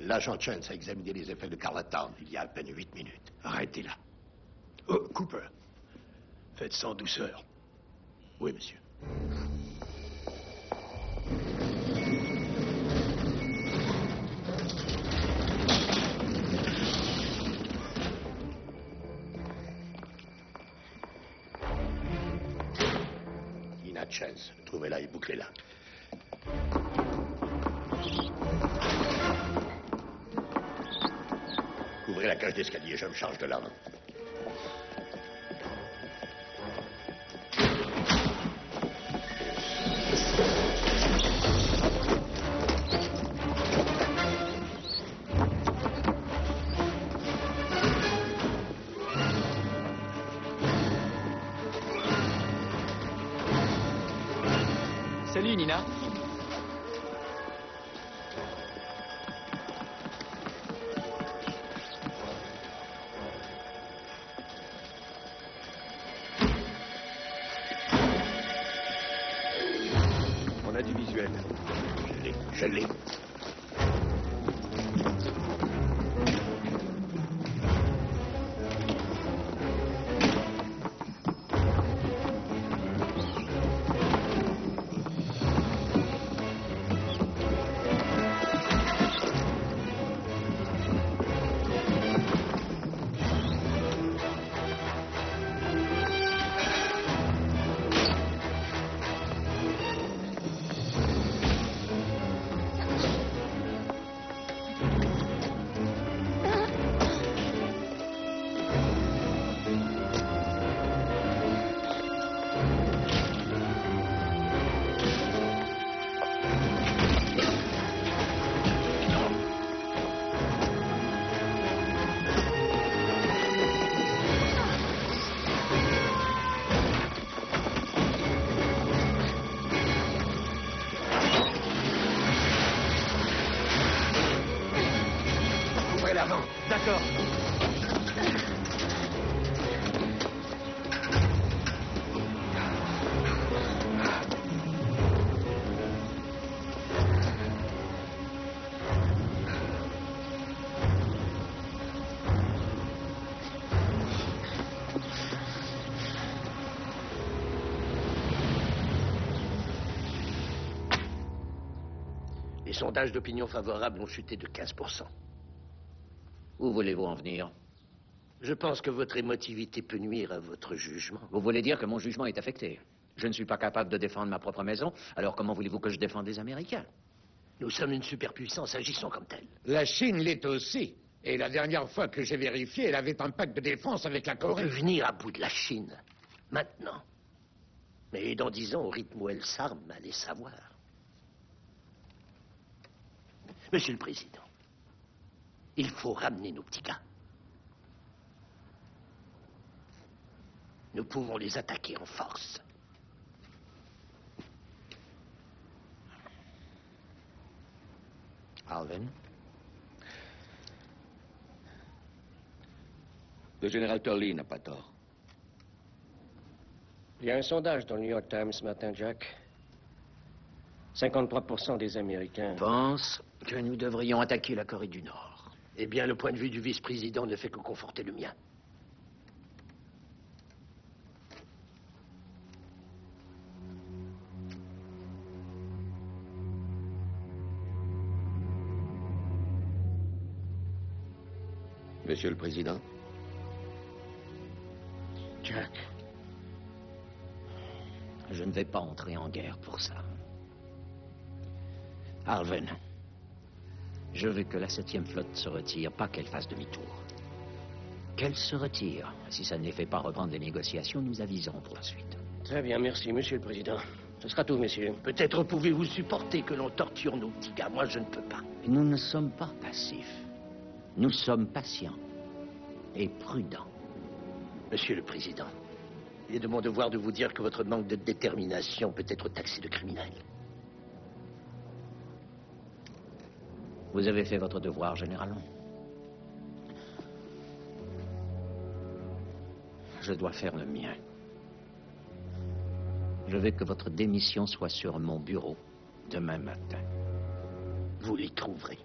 l'agent Chance a examiné les effets de Carlatown il y a à peine 8 minutes. Arrêtez là. Oh, Cooper. Faites sans douceur. Oui, monsieur. Ina Chance, trouvez-la et bouclez-la. Ouvrez la cage d'escalier, je me charge de l'arme. Salut, Nina. On a du visuel. Je l'ai. ouvrez l'avant. D'accord. Les sondages d'opinion favorables ont chuté de 15%. Où voulez-vous en venir? Je pense que votre émotivité peut nuire à votre jugement. Vous voulez dire que mon jugement est affecté? Je ne suis pas capable de défendre ma propre maison, alors comment voulez-vous que je défende les Américains? Nous sommes une superpuissance, agissons comme telle. La Chine l'est aussi. Et la dernière fois que j'ai vérifié, elle avait un pacte de défense avec la On peut Corée. venir à bout de la Chine, maintenant. Mais dans 10 ans, au rythme où elle s'arme, allez savoir. Monsieur le Président, il faut ramener nos petits gars. Nous pouvons les attaquer en force. Alvin? Le général Turley n'a pas tort. Il y a un sondage dans le New York Times ce matin, Jack. 53% des Américains Pense que nous devrions attaquer la Corée du Nord. Eh bien, le point de vue du vice-président ne fait que conforter le mien. Monsieur le Président? Jack, je ne vais pas entrer en guerre pour ça. Alvin, je veux que la 7e flotte se retire, pas qu'elle fasse demi-tour. Qu'elle se retire. Si ça ne les fait pas reprendre les négociations, nous aviserons pour la suite. Très bien, merci, Monsieur le Président. Ce sera tout, messieurs. Peut-être pouvez-vous supporter que l'on torture nos petits gars. Moi, je ne peux pas. Nous ne sommes pas passifs. Nous sommes patients et prudents. Monsieur le Président, il est de mon devoir de vous dire que votre manque de détermination peut être taxé de criminel. Vous avez fait votre devoir, général. Je dois faire le mien. Je veux que votre démission soit sur mon bureau demain matin. Vous l'y trouverez.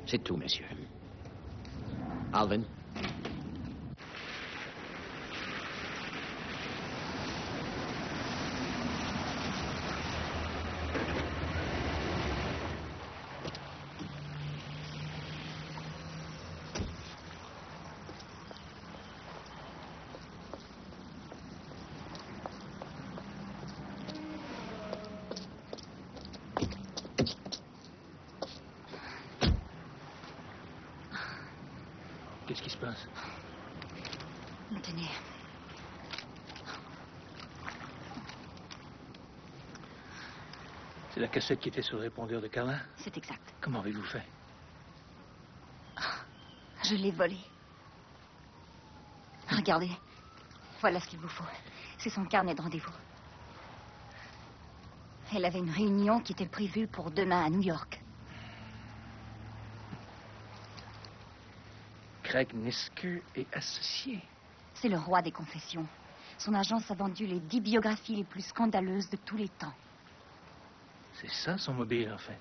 C'est tout, messieurs. Alvin? Qu'est-ce qui se passe? Tenez. C'est la cassette qui était sur le répondeur de Carlin? C'est exact. Comment avez-vous fait? Je l'ai volée. Regardez. Voilà ce qu'il vous faut. C'est son carnet de rendez-vous. Elle avait une réunion qui était prévue pour demain à New York. Craig Nisker est associé. C'est le roi des confessions. Son agence a vendu les 10 biographies les plus scandaleuses de tous les temps. C'est ça son mobile, en fait.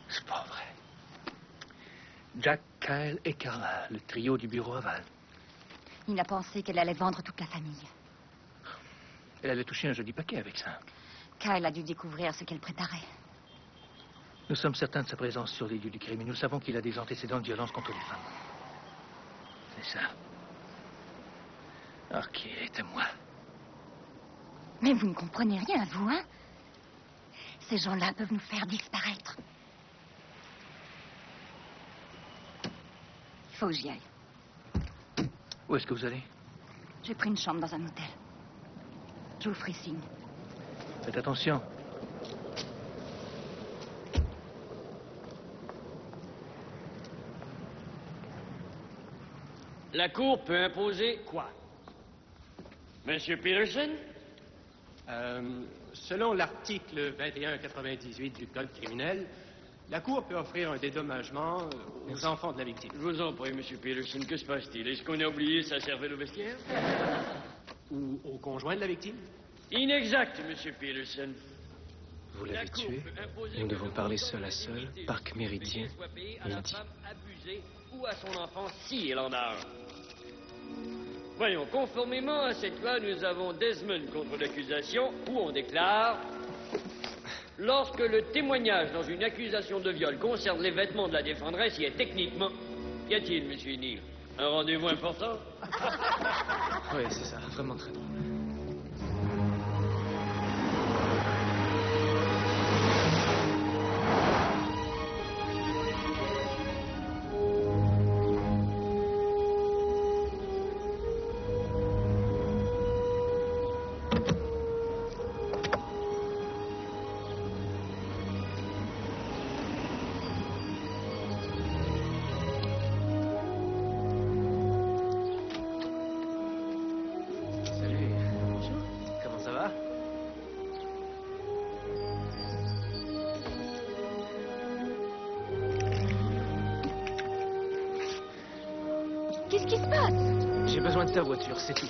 C'est pas vrai. Jack, Kyle et Carla, le trio du bureau aval. Il a pensé qu'elle allait vendre toute la famille. Elle allait toucher un joli paquet avec ça. Kyle a dû découvrir ce qu'elle préparait. Nous sommes certains de sa présence sur les lieux du crime et nous savons qu'il a des antécédents de violence contre les femmes. C'est ça. Ok, aidez-moi. Mais vous ne comprenez rien, vous, hein? Ces gens-là peuvent nous faire disparaître. Il faut que j'y aille. Où est-ce que vous allez? J'ai pris une chambre dans un hôtel. Je vous ferai signe. Faites attention. La Cour peut imposer quoi? Monsieur Peterson? Selon l'article 2198 du Code criminel, la Cour peut offrir un dédommagement aux enfants de la victime. Je vous en prie, Monsieur Peterson, que se passe-t-il? Est-ce qu'on a oublié sa cervelle au vestiaire? Ou au conjoint de la victime? Inexact, Monsieur Peterson. Vous l'avez tué. Nous devons parler seul à seul. Parc Méridien, midi. Abusé ou à son enfant si il en a un. Voyons, conformément à cette loi, nous avons Desmond contre l'accusation, où on déclare: lorsque le témoignage dans une accusation de viol concerne les vêtements de la défendresse, il y a techniquement... Qu'y a-t-il, Monsieur Neal? Un rendez-vous important? Oui, c'est ça. Vraiment très drôle. Qu'est-ce qui se passe? J'ai besoin de ta voiture, c'est tout.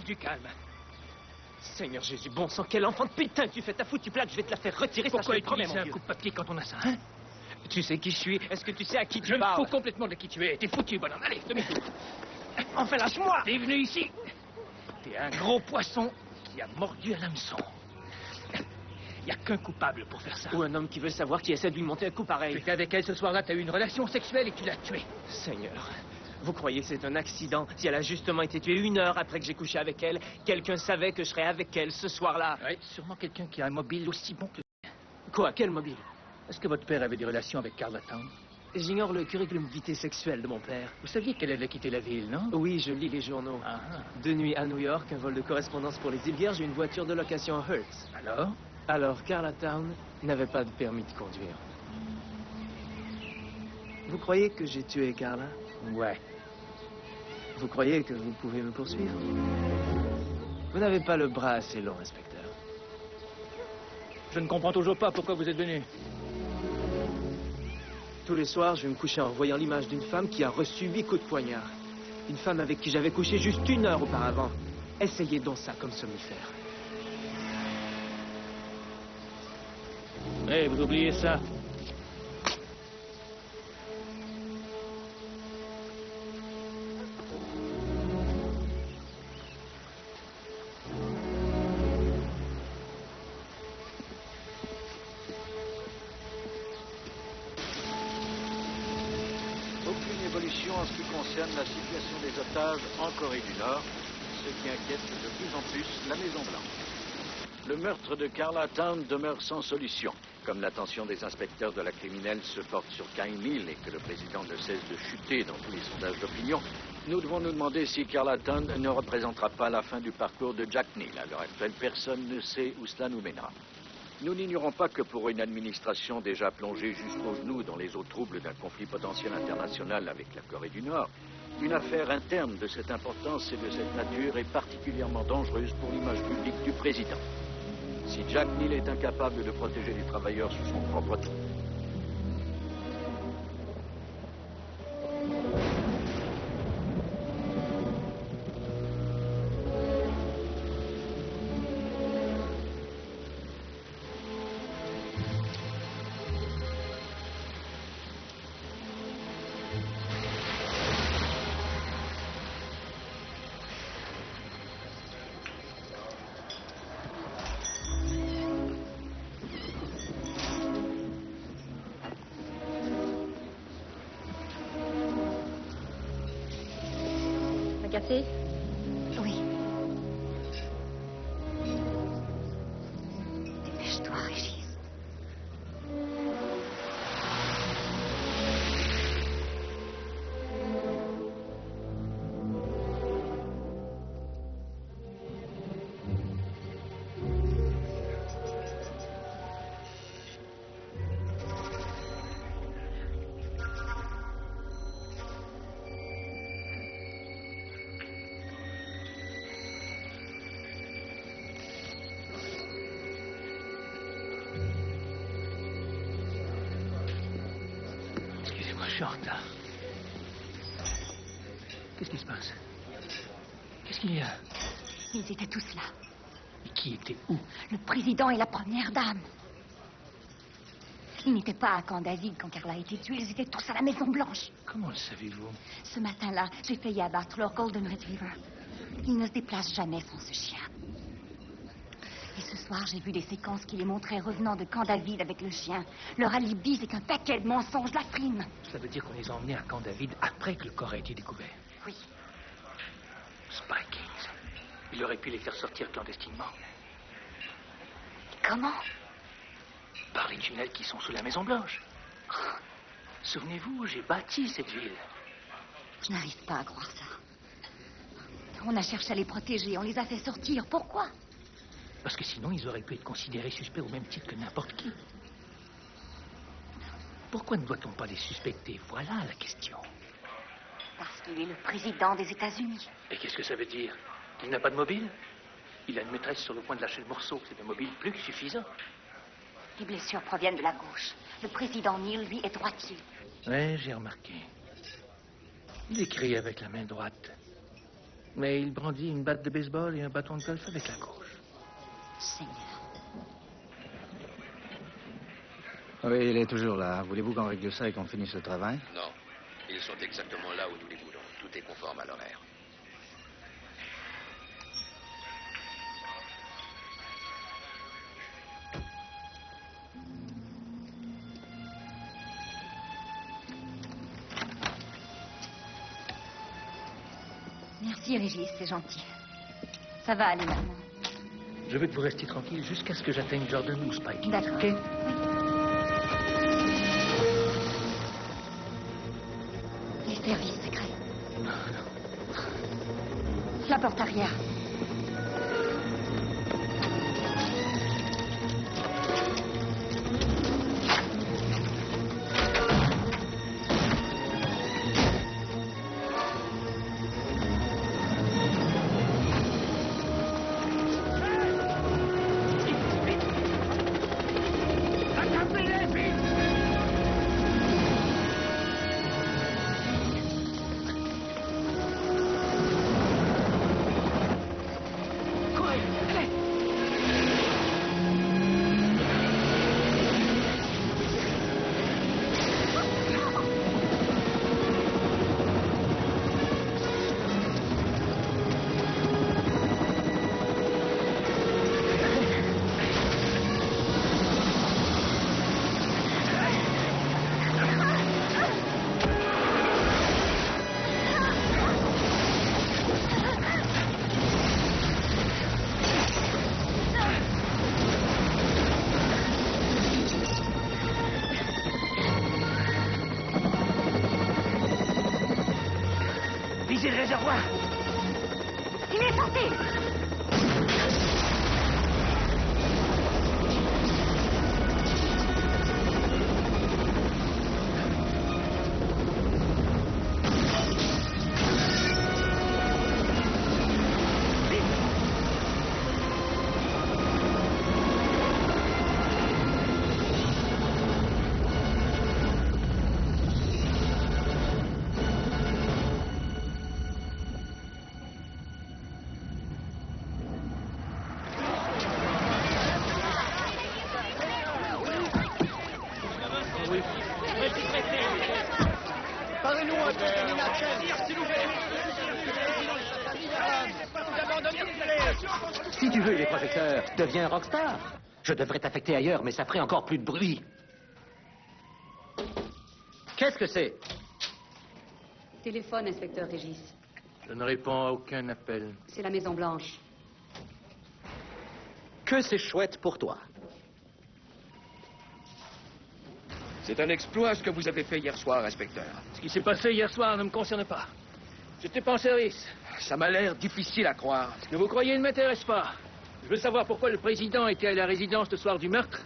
Du calme. Seigneur Jésus, bon sang, quel enfant de putain tu fais ta foutue plaque, je vais te la faire retirer. Pourquoi ça, je te promets, utiliser mon un Dieu. coup de papier quand on a ça, hein? Tu sais qui je suis? Est-ce que tu sais à qui tu Je me parles? fous complètement de qui tu es. T'es foutu, bonhomme. Allez, demi-tour. Enfin, lâche-moi! T'es venu ici. T'es un gros poisson qui a mordu à l'hameçon. Il n'y a qu'un coupable pour faire ça. Ou un homme qui veut savoir qui essaie de lui monter un coup pareil. Tu étais avec elle ce soir-là, t'as eu une relation sexuelle et tu l'as tuée. Seigneur, vous croyez que c'est un accident? Si elle a justement été tuée 1 heure après que j'ai couché avec elle, quelqu'un savait que je serais avec elle ce soir-là. Oui, sûrement quelqu'un qui a un mobile aussi bon que... Quoi? Quel mobile? Est-ce que votre père avait des relations avec Carla Town? J'ignore le curriculum vitae sexuel de mon père. Vous saviez qu'elle avait quitté la ville, non? Oui, je lis les journaux. Ah. 2 nuits à New York, un vol de correspondance pour les îles Vierges et une voiture de location Hertz. Alors, Carla Town n'avait pas de permis de conduire. Vous croyez que j'ai tué Carla? Ouais. Vous croyez que vous pouvez me poursuivre? Vous n'avez pas le bras assez long, inspecteur. Je ne comprends toujours pas pourquoi vous êtes venu. Tous les soirs, je vais me coucher en voyant l'image d'une femme qui a reçu 8 coups de poignard. Une femme avec qui j'avais couché juste 1 heure auparavant. Essayez donc ça comme somnifère. Eh, vous oubliez ça. Aucune évolution en ce qui concerne la situation des otages en Corée du Nord, ce qui inquiète de plus en plus la Maison-Blanche. Le meurtre de Carla Town demeure sans solution. Comme l'attention des inspecteurs de la criminelle se porte sur Kyle Neal et que le président ne cesse de chuter dans tous les sondages d'opinion, nous devons nous demander si Carla Town ne représentera pas la fin du parcours de Jack Neal. À l'heure actuelle, personne ne sait où cela nous mènera. Nous n'ignorons pas que pour une administration déjà plongée jusqu'aux genoux dans les eaux troubles d'un conflit potentiel international avec la Corée du Nord, une affaire interne de cette importance et de cette nature est particulièrement dangereuse pour l'image publique du président. Si Jack Neal est incapable de protéger les travailleurs sous son propre toit, café? Oui. Dépêche-toi, Régis. Excusez-moi, je suis en retard. Qu'est-ce qui se passe? Qu'est-ce qu'il y a? Ils étaient tous là. Mais qui était où? Le président et la première dame. Ils n'étaient pas à Camp David quand Carla a été tuée. Ils étaient tous à la Maison Blanche. Comment le savez-vous? Ce matin-là, j'ai failli abattre leur Golden Retriever. Ils ne se déplacent jamais sans ce chien. Et ce soir, j'ai vu des séquences qui les montraient revenant de Camp David avec le chien. Leur alibi, c'est qu'un paquet de mensonges la frime. Ça veut dire qu'on les a emmenés à Camp David après que le corps a été découvert. Oui. Spy Kids. Il aurait pu les faire sortir clandestinement. Comment? Par les tunnels qui sont sous la Maison Blanche. Souvenez-vous, j'ai bâti cette ville. Je n'arrive pas à croire ça. On a cherché à les protéger, on les a fait sortir. Pourquoi? Parce que sinon, ils auraient pu être considérés suspects au même titre que n'importe qui. Pourquoi ne doit-on pas les suspecter? Voilà la question. Parce qu'il est le président des États-Unis. Et qu'est-ce que ça veut dire? Qu'il n'a pas de mobile? Il a une maîtresse sur le point de lâcher le morceau. C'est un mobile plus que suffisant. Les blessures proviennent de la gauche. Le président Neal, lui, est droitier. Oui, j'ai remarqué. Il écrit avec la main droite. Mais il brandit une batte de baseball et un bâton de golf avec la gauche. Seigneur. Oui, il est toujours là. Voulez-vous qu'on règle ça et qu'on finisse le travail? Non. Ils sont exactement là où nous les voulons. Tout est conforme à l'horaire. Merci, Régis, c'est gentil. Ça va aller maintenant. Je veux que vous restiez tranquille jusqu'à ce que j'atteigne Jordan ou Spike. D'accord. OK? Les services secrets. La porte arrière. Visez le réservoir. Il est sorti. Parlez-nous un peu de Nina Chen, s'il vous plaît. Si tu veux les projecteurs, deviens rockstar. Je devrais t'affecter ailleurs, mais ça ferait encore plus de bruit. Qu'est-ce que c'est? Téléphone, inspecteur Régis. Je ne réponds à aucun appel. C'est la Maison Blanche. Que c'est chouette pour toi. C'est un exploit ce que vous avez fait hier soir, inspecteur. Ce qui s'est passé hier soir ne me concerne pas. J'étais pas en service. Ça m'a l'air difficile à croire. Ce que vous croyez ne m'intéresse pas. Je veux savoir pourquoi le président était à la résidence le soir du meurtre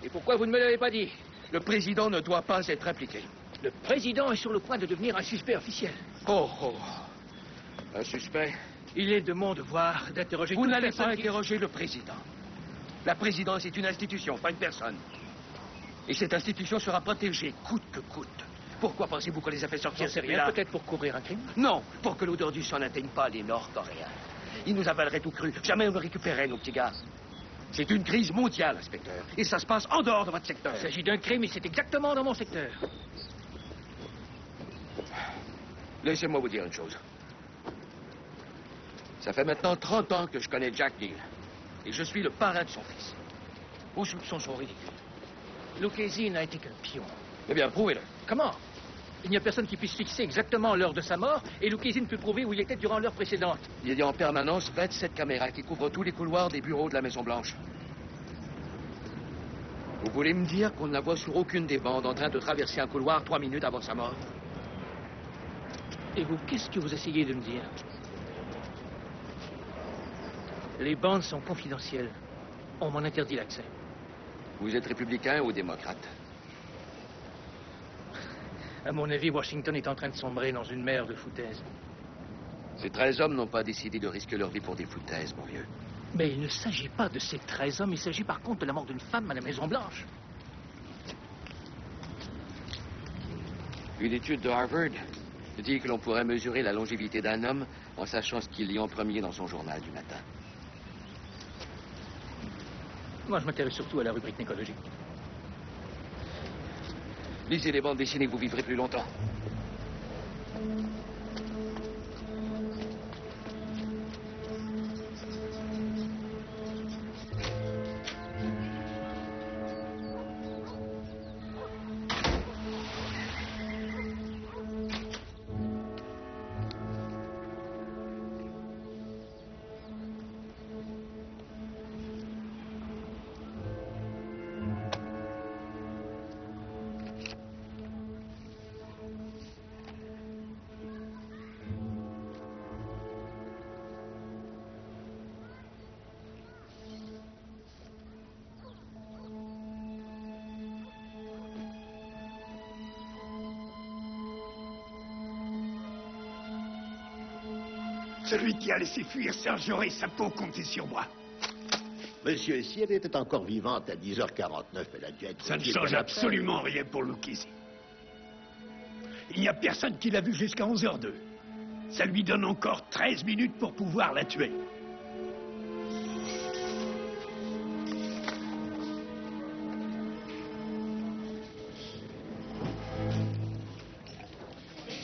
et pourquoi vous ne me l'avez pas dit. Le président ne doit pas être impliqué. Le président est sur le point de devenir un suspect officiel. Oh, oh. Un suspect? Il est de mon devoir d'interroger... Vous n'allez pas interroger le président. La présidence est une institution, pas une personne. Et cette institution sera protégée, coûte que coûte. Pourquoi pensez-vous qu'on les a fait sortir celui-là? Peut-être pour couvrir un crime? Non, pour que l'odeur du sang n'atteigne pas les Nord-Coréens. Ils nous avaleraient tout cru. Jamais on ne récupérerait nos petits gars. C'est une crise mondiale, inspecteur. Et ça se passe en dehors de votre secteur. Il s'agit d'un crime et c'est exactement dans mon secteur. Laissez-moi vous dire une chose. Ça fait maintenant 30 ans que je connais Jack Neal. Et je suis le parrain de son fils. Vos soupçons sont ridicules. Lucchesi n'a été qu'un pion. Eh bien, prouvez-le. Comment? Il n'y a personne qui puisse fixer exactement l'heure de sa mort et Lucchesi ne peut prouver où il était durant l'heure précédente. Il y a en permanence 27 caméras qui couvrent tous les couloirs des bureaux de la Maison-Blanche. Vous voulez me dire qu'on ne la voit sur aucune des bandes en train de traverser un couloir 3 minutes avant sa mort? Et vous, qu'est-ce que vous essayez de me dire? Les bandes sont confidentielles. On m'en interdit l'accès. Vous êtes républicain ou démocrate? À mon avis, Washington est en train de sombrer dans une mer de foutaises. Ces 13 hommes n'ont pas décidé de risquer leur vie pour des foutaises, mon vieux. Mais il ne s'agit pas de ces 13 hommes, il s'agit par contre de la mort d'une femme à la Maison-Blanche. Une étude de Harvard dit que l'on pourrait mesurer la longévité d'un homme en sachant ce qu'il lit en premier dans son journal du matin. Moi, je m'intéresse surtout à la rubrique nécologique. Lisez les bandes dessinées, vous vivrez plus longtemps. Celui qui a laissé fuir Sergio et sa peau, comptez sur moi. Monsieur, si elle était encore vivante à 10h49, elle a dû être... Ça ne change absolument rien pour Lucchesi. Il n'y a personne qui l'a vu jusqu'à 11h02. Ça lui donne encore 13 minutes pour pouvoir la tuer.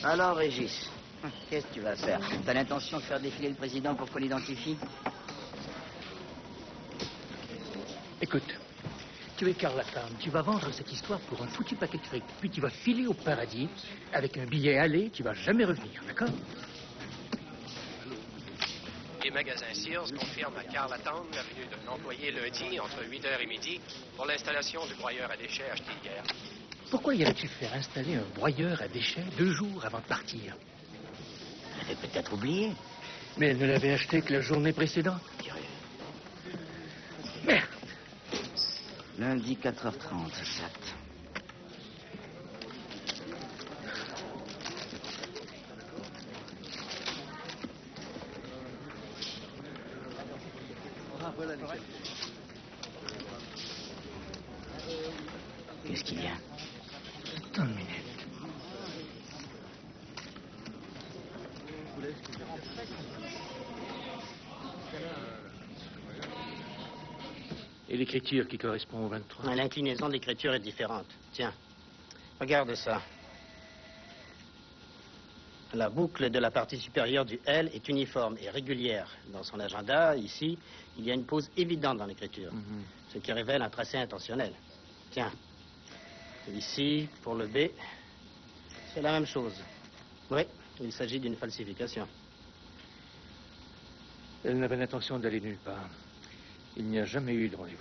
Alors, Régis, qu'est-ce que tu vas faire? T'as l'intention de faire défiler le président pour qu'on l'identifie? Écoute, tu es Carl Latam, tu vas vendre cette histoire pour un foutu paquet de fric, puis tu vas filer au paradis avec un billet aller, tu vas jamais revenir, d'accord? Les magasins Sears confirment à Carl Latam la venue d'un employé lundi entre 8h et midi pour l'installation du broyeur à déchets acheté hier. Pourquoi irais-tu faire installer un broyeur à déchets 2 jours avant de partir? Elle avait peut-être oublié. Mais elle ne l'avait acheté que la journée précédente. Merde! Lundi 4h30, exact. Qu'est-ce qu'il y a? Attends une minute. Et l'écriture qui correspond au 23? L'inclinaison de l'écriture est différente. Tiens, regarde ça. La boucle de la partie supérieure du L est uniforme et régulière. Dans son agenda, ici, il y a une pause évidente dans l'écriture, ce qui révèle un tracé intentionnel. Tiens, ici, pour le B, c'est la même chose. Oui, il s'agit d'une falsification. Elle n'avait l'intention d'aller nulle part. Il n'y a jamais eu de rendez-vous.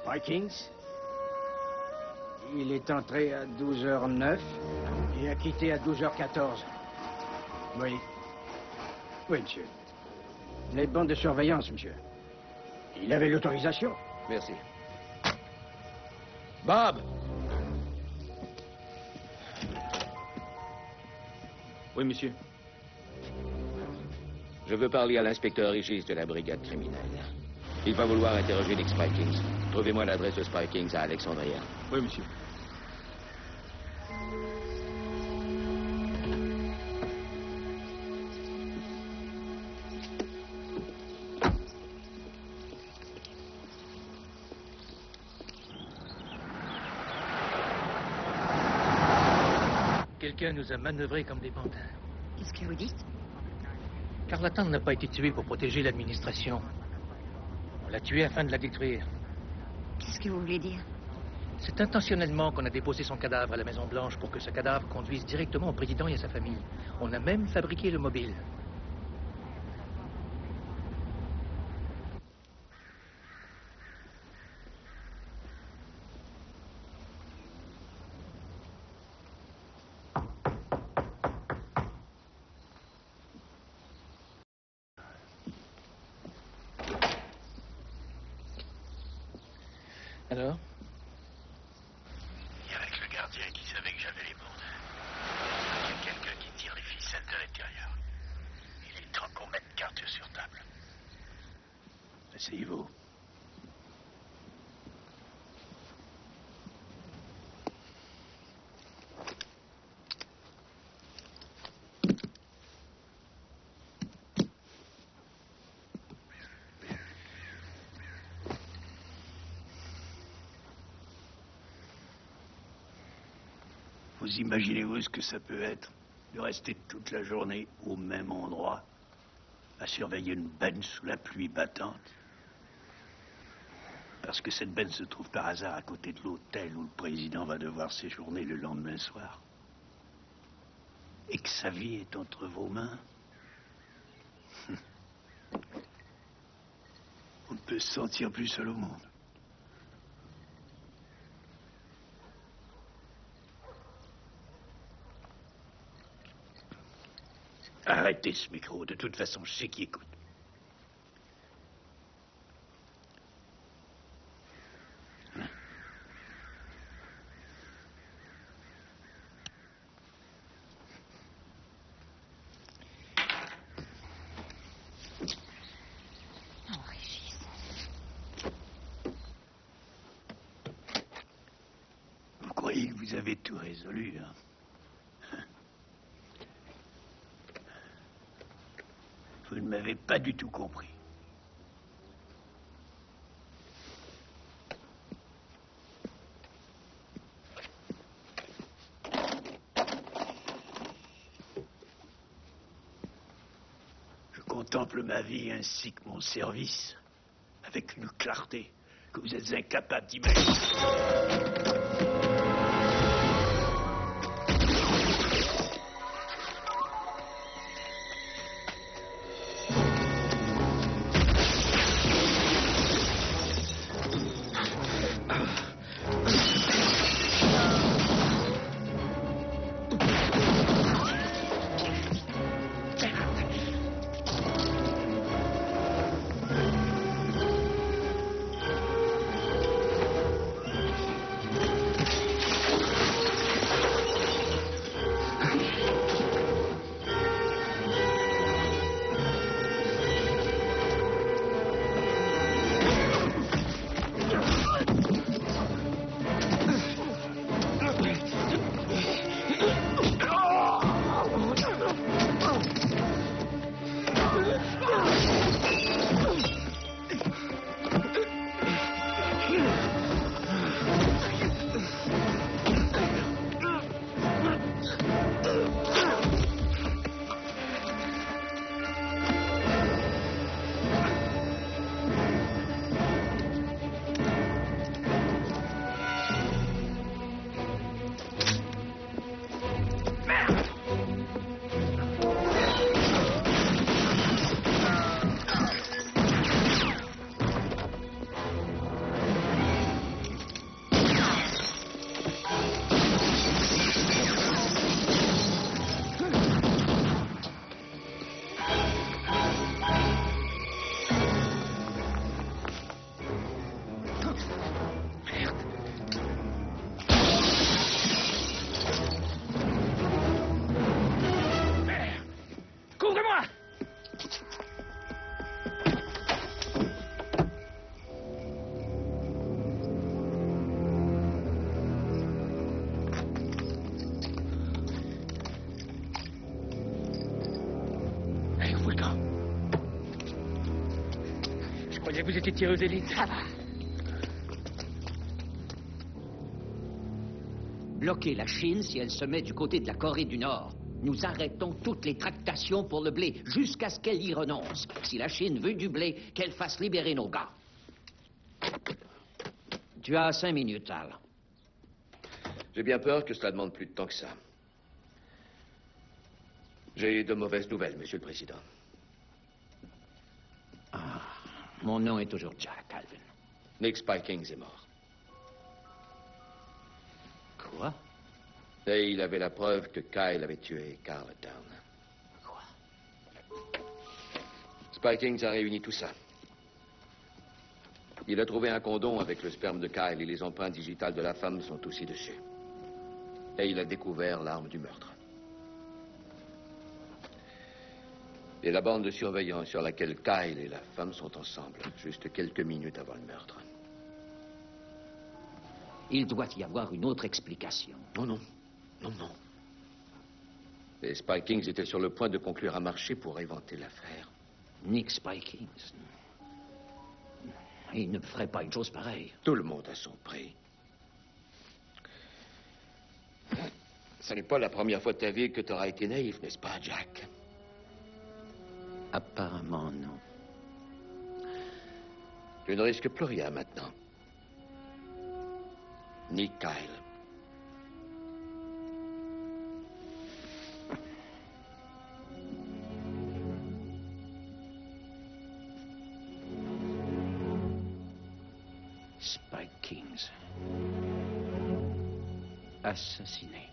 Spikings. Il est entré à 12h09 et a quitté à 12h14. Oui. Oui, monsieur. Les bandes de surveillance, monsieur. Il avait l'autorisation. Merci. Bob! Oui, monsieur. Je veux parler à l'inspecteur Régis de la brigade criminelle. Il va vouloir interroger Nick Spikings. Trouvez-moi l'adresse de Spikings à Alexandria. Oui, monsieur. Quelqu'un nous a manœuvrés comme des pantins. Qu'est-ce que vous dites? Carlton n'a pas été tué pour protéger l'administration. On l'a tué afin de la détruire. Qu'est-ce que vous voulez dire? C'est intentionnellement qu'on a déposé son cadavre à la Maison-Blanche pour que ce cadavre conduise directement au président et à sa famille. On a même fabriqué le mobile. Alors? Il y avait que le gardien qui savait que j'avais les bandes. Il y a quelqu'un qui tire les ficelles de l'intérieur. Il est temps qu'on mette carte sur table. Asseyez-vous. Vous imaginez-vous ce que ça peut être de rester toute la journée au même endroit, à surveiller une benne sous la pluie battante? Parce que cette benne se trouve par hasard à côté de l'hôtel où le président va devoir séjourner le lendemain soir. Et que sa vie est entre vos mains. On ne peut se sentir plus seul au monde. Arrêtez ce micro, de toute façon, je sais qui écoute. Oh, Régis. Vous croyez que vous avez tout résolu, hein? Vous ne m'avez pas du tout compris. Je contemple ma vie ainsi que mon service avec une clarté que vous êtes incapable d'imaginer. croyais que vous étiez tireuse d'élite. Ça va. Bloquer la Chine si elle se met du côté de la Corée du Nord. Nous arrêtons toutes les tractations pour le blé jusqu'à ce qu'elle y renonce. Si la Chine veut du blé, qu'elle fasse libérer nos gars. Tu as 5 minutes, Al. J'ai bien peur que cela demande plus de temps que ça. J'ai de mauvaises nouvelles, Monsieur le Président. Ah, mon nom est toujours Jack, Alvin. Nick Spikings est mort. Quoi? Et il avait la preuve que Kyle avait tué Carlton. Quoi? Spikings a réuni tout ça. Il a trouvé un condom avec le sperme de Kyle et les empreintes digitales de la femme sont aussi dessus. Et il a découvert l'arme du meurtre. Et la bande de surveillance sur laquelle Kyle et la femme sont ensemble, juste quelques minutes avant le meurtre. Il doit y avoir une autre explication. Non, non. Non, non. Et Spikings était sur le point de conclure un marché pour éventer l'affaire. Nick Spikings. Il ne ferait pas une chose pareille. Tout le monde a son prix. Ce n'est pas la première fois de ta vie que tu auras été naïf, n'est-ce pas, Jack? Apparemment, non. Tu ne risques plus rien maintenant. Ni Kyle. Spikings. Assassiné.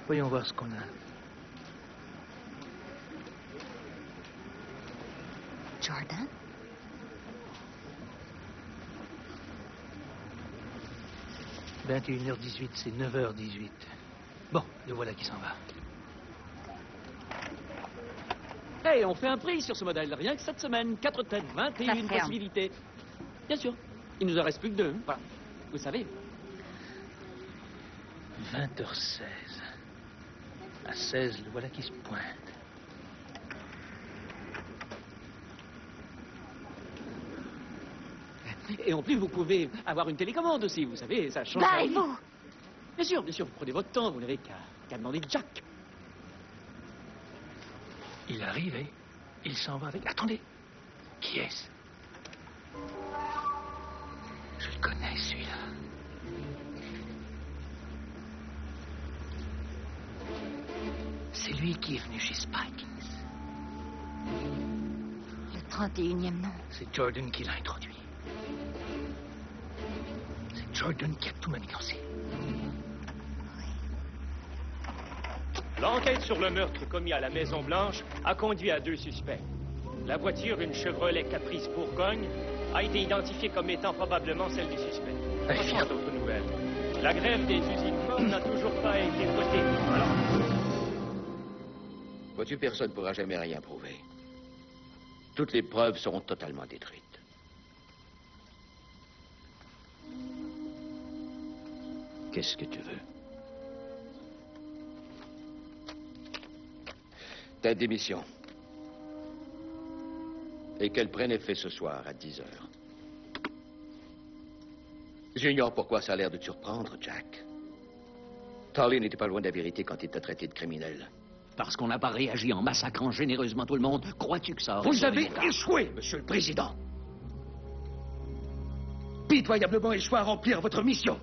Voyons voir ce qu'on a. Jordan? « 21h18, c'est 9h18. Bon, le voilà qui s'en va. Hey, on fait un prix sur ce modèle, rien que cette semaine. 4 têtes, 21 possibilités. Bien sûr, il nous en reste plus que 2. Voilà, vous savez. 20h16. À 16, le voilà qui se pointe. Et en plus, vous pouvez avoir une télécommande aussi, vous savez, ça change. Bah, et vous? Bien sûr, vous prenez votre temps, vous n'avez qu'à demander Jack. Il arrive et il s'en va avec... Attendez, qui est-ce? Je le connais, celui-là. C'est lui qui est venu chez Spikings. Le 31e nom. C'est Jordan qui l'a introduit. C'est Jordan qui a tout manigancé. L'enquête sur le meurtre commis à la Maison-Blanche a conduit à 2 suspects. La voiture, une Chevrolet Caprice Bourgogne, a été identifiée comme étant probablement celle du suspect. Passons à d'autres nouvelles. La grève des usines mortes n'a toujours pas été votée. Alors... Vois-tu, personne ne pourra jamais rien prouver. Toutes les preuves seront totalement détruites. Qu'est-ce que tu veux? Ta démission. Et qu'elle prenne effet ce soir à 10 heures. J'ignore pourquoi ça a l'air de te surprendre, Jack. Tarly n'était pas loin de la vérité quand il t'a traité de criminel. Parce qu'on n'a pas réagi en massacrant généreusement tout le monde, crois-tu que ça aurait Vous avez sauvé mon gars? échoué, Monsieur le Président. Pitoyablement échoué à remplir votre mission.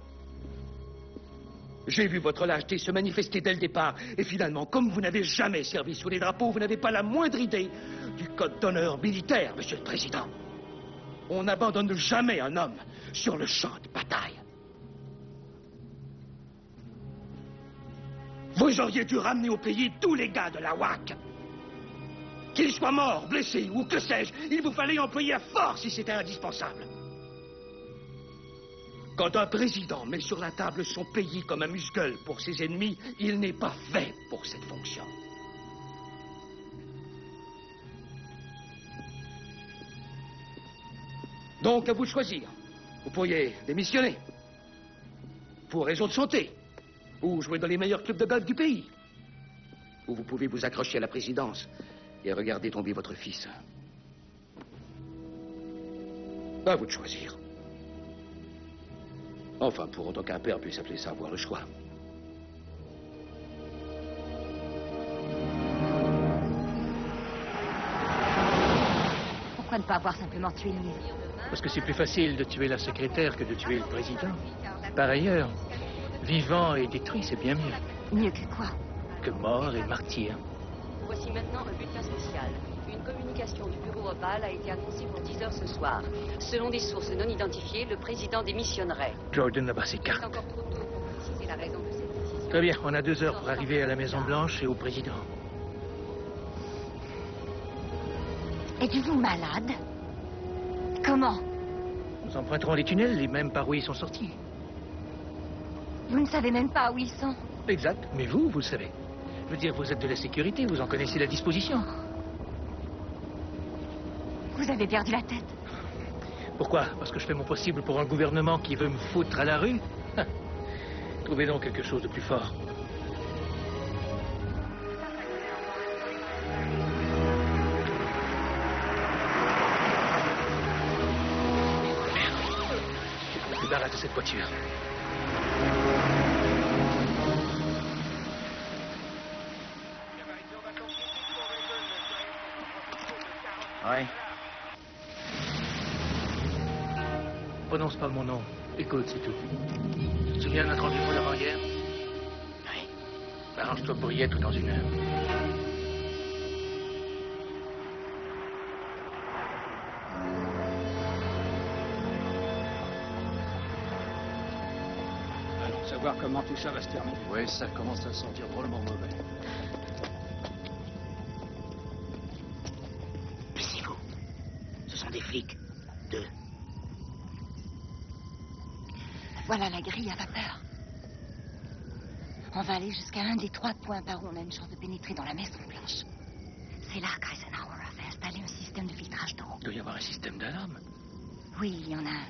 J'ai vu votre lâcheté se manifester dès le départ. Et finalement, comme vous n'avez jamais servi sous les drapeaux, vous n'avez pas la moindre idée du code d'honneur militaire, Monsieur le Président. On n'abandonne jamais un homme sur le champ de bataille. Vous auriez dû ramener au pays tous les gars de la WAC. Qu'ils soient morts, blessés ou que sais-je, il vous fallait employer à force si c'était indispensable. Quand un président met sur la table son pays comme un muscle pour ses ennemis, il n'est pas fait pour cette fonction. Donc, à vous de choisir. Vous pourriez démissionner. Pour raison de santé. Ou jouer dans les meilleurs clubs de golf du pays. Ou vous pouvez vous accrocher à la présidence et regarder tomber votre fils. À vous de choisir. Enfin, pour autant qu'un père puisse appeler ça avoir le choix. Pourquoi ne pas avoir simplement tué Lise? Parce que c'est plus facile de tuer la secrétaire que de tuer le président. Par ailleurs, vivant et détruit, c'est bien mieux. Mieux que quoi? Que mort et martyr. Voici maintenant un bulletin spécial. Une communication du bureau Opal a été annoncée pour 10 heures ce soir. Selon des sources non identifiées, le président démissionnerait. Jordan là-bas ses C'est cartes. encore trop tôt pour préciser la raison de cette décision. Très bien, on a 2 heures pour arriver à la Maison-Blanche et au président. Êtes-vous malade? Comment? Nous emprunterons les tunnels, les mêmes par où ils sont sortis. Vous ne savez même pas où ils sont. Exact, mais vous le savez. Je veux dire, vous êtes de la sécurité, vous en connaissez la disposition. Vous avez perdu la tête. Pourquoi? Parce que je fais mon possible pour un gouvernement qui veut me foutre à la rue? Trouvez donc quelque chose de plus fort. Je me débarrasse de cette voiture. Ouais. Prononce pas mon nom. Écoute, c'est tout. Tu te souviens de notre rendez-vous d'avant-hier? Oui. Arrange-toi pour y être dans 1 heure. Allons savoir comment tout ça va se terminer. Oui, ça commence à sentir drôlement mauvais. Plissez-vous. Ce sont des flics. 2. Voilà la grille à vapeur. On va aller jusqu'à un des 3 points par où on a une chance de pénétrer dans la Maison-Blanche. C'est là qu'Eisenhower a fait installer un système de filtrage d'eau. Il doit y avoir un système d'alarme. Oui, il y en a un.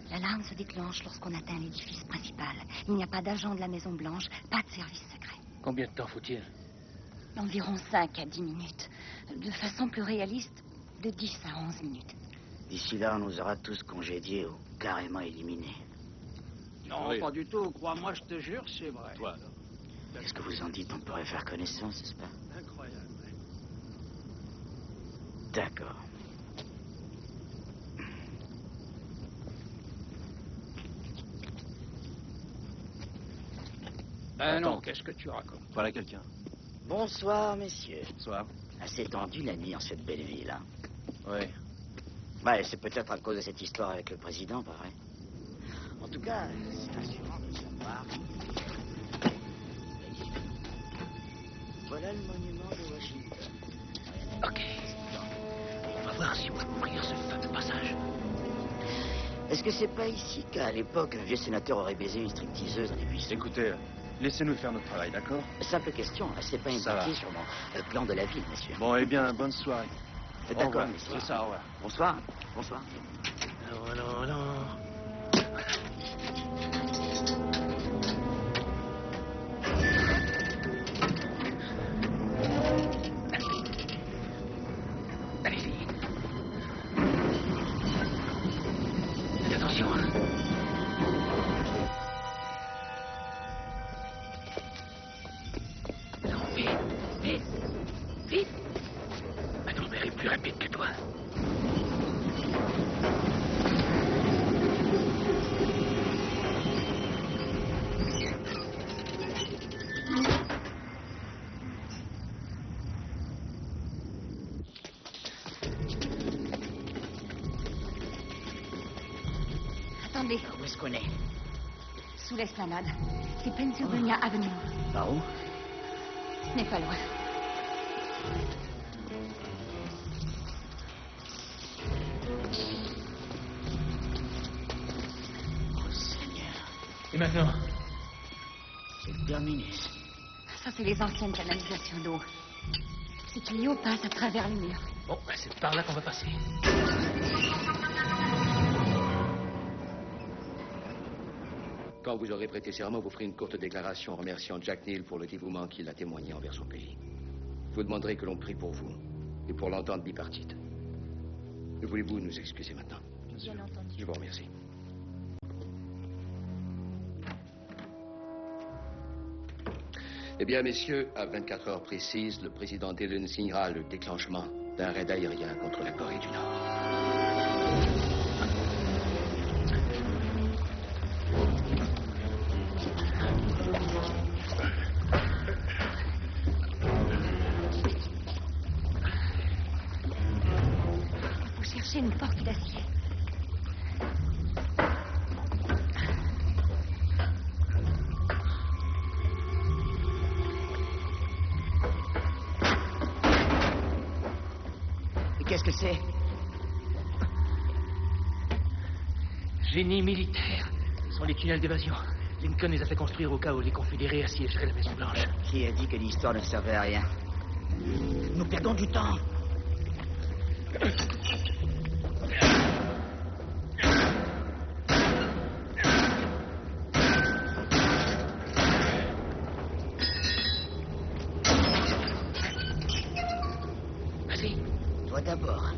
L'alarme se déclenche lorsqu'on atteint l'édifice principal. Il n'y a pas d'agent de la Maison-Blanche, pas de service secret. Combien de temps faut-il? Environ 5 à 10 minutes. De façon plus réaliste, de 10 à 11 minutes. D'ici là, on nous aura tous congédiés ou carrément éliminés. Non, Oui. pas du tout. Crois-moi, je te jure, c'est vrai. Toi, alors. Qu'est-ce que vous en dites? On pourrait faire connaissance, n'est-ce pas? Incroyable. D'accord. Ben non, qu'est-ce que tu racontes? Voilà quelqu'un. Bonsoir, messieurs. Bonsoir. Assez tendu la nuit en cette belle ville, hein? Oui. Ouais, c'est peut-être à cause de cette histoire avec le président, pas vrai? En tout cas, c'est rassurant de savoir. Voilà le monument de Washington. Ok. On va voir si on peut ouvrir ce fameux passage. Est-ce que c'est pas ici qu'à l'époque, un vieux sénateur aurait baisé une stripteaseuse dans les buissons? Écoutez, laissez-nous faire notre travail, d'accord? Simple question, c'est pas Ça impliqué va. sur mon plan de la ville, monsieur. Bon, eh bien, bonne soirée. Au D'accord, revoir. monsieur. C'est ça, au revoir. Bonsoir. Bonsoir. Non, non, non. Allez-y. Faites attention, hein. Non, vite, vite, vite. Maintenant, on est plus rapide que toi. Attendez, Où est-ce qu'on est? sous l'esplanade. C'est Pennsylvania Avenue. Par où? Ce n'est pas loin. maintenant? C'est le terminus. Ça, c'est les anciennes canalisations d'eau. Ces tuyaux passent à travers les murs. Bon, ben, c'est par là qu'on va passer. Quand vous aurez prêté serment, vous ferez une courte déclaration remerciant Jack Neal pour le dévouement qu'il a témoigné envers son pays. Vous demanderez que l'on prie pour vous et pour l'entente bipartite. Voulez-vous nous excuser maintenant? Bien entendu. Je vous remercie. Eh bien, messieurs, à 24 heures précises, le président Dillon signera le déclenchement d'un raid aérien contre la Corée du Nord. Il faut chercher une porte d'acier. Qu'est-ce que c'est? Génie militaire. Ce sont les tunnels d'évasion. Lincoln les a fait construire au cas où les confédérés assiégeraient la Maison-Blanche. Qui a dit que l'histoire ne servait à rien? Nous perdons du temps. Vas-y. Toi d'abord.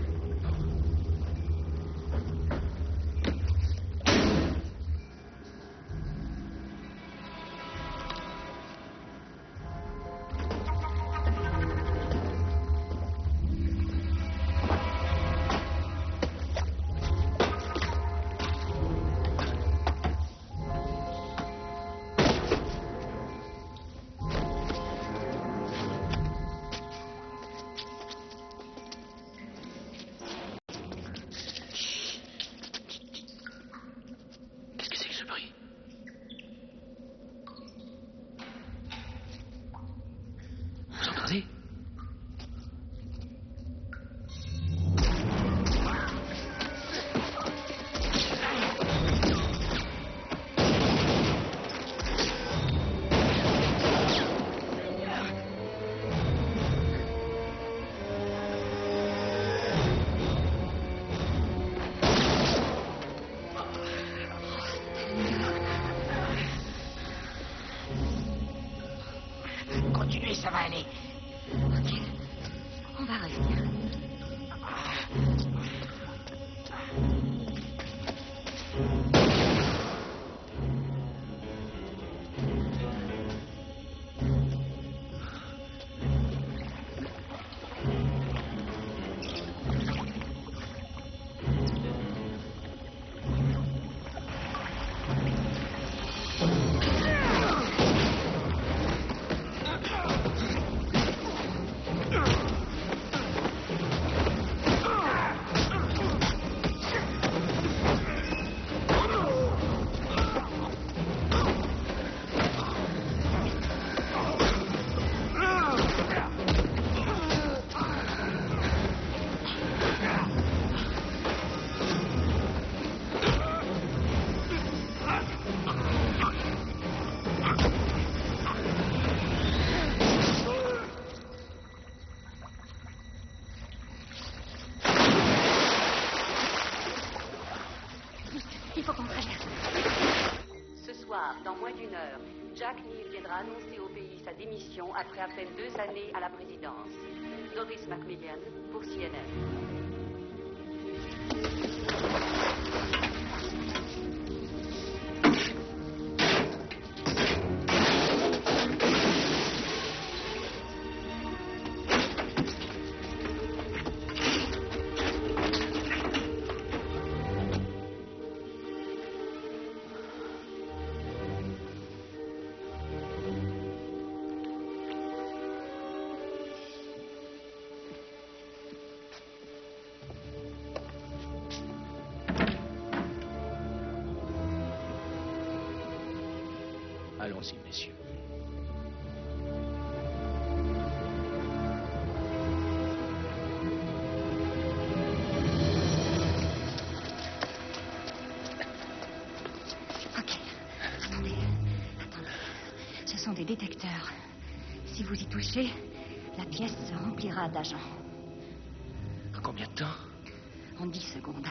Qu'est-ce que c'est que ce bruit? Vous entendez? Continuez, ça va aller. Ok. On va revenir. Il faut qu'on traverse. Ce soir, dans moins d'une heure, Jack Neal viendra annoncer au pays sa démission après à peine 2 années à la présidence. Doris Macmillan pour CNN. Allons-y, messieurs. Ok. Attendez. ces détecteurs. Si vous y touchez, la pièce se remplira d'agents. En combien de temps? En 10 secondes.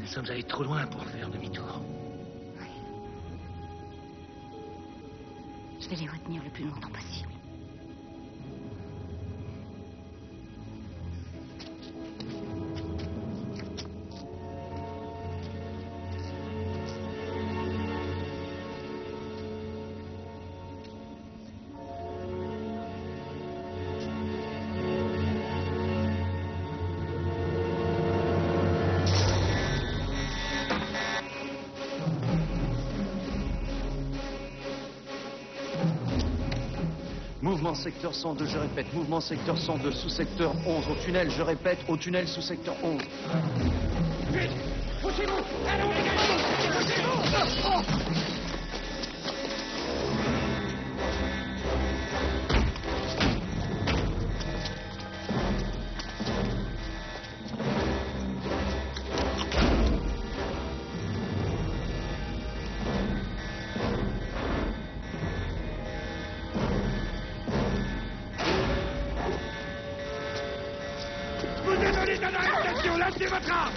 Nous sommes allés trop loin pour faire demi-tour. Je vais les retenir le plus longtemps possible. Mouvement secteur 102, je répète. Mouvement secteur 102, sous-secteur 11. Au tunnel, je répète, au tunnel sous-secteur 11. Vite! Poussez-vous! Allons, poussez-vous! Lâchez votre arme!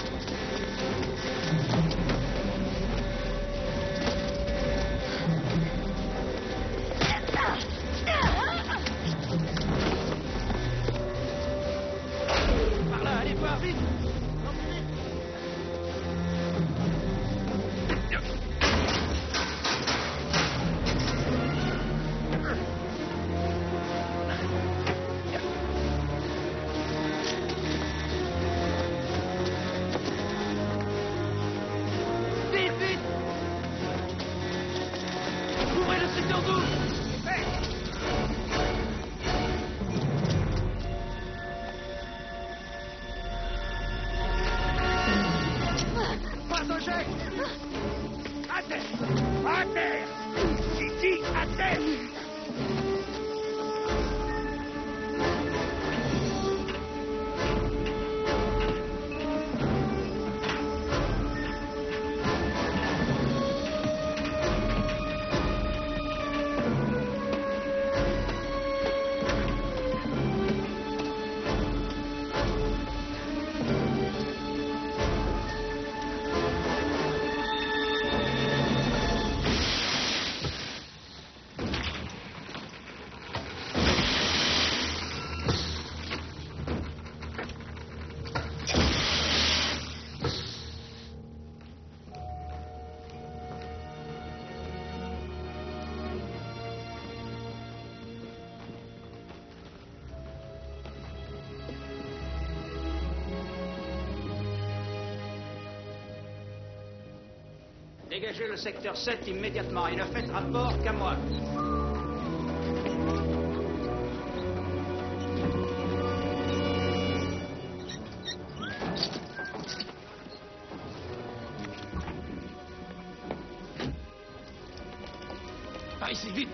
Par là, allez voir, vite! Dégagez le secteur 7 immédiatement et ne faites rapport qu'à moi. Par ici, vite!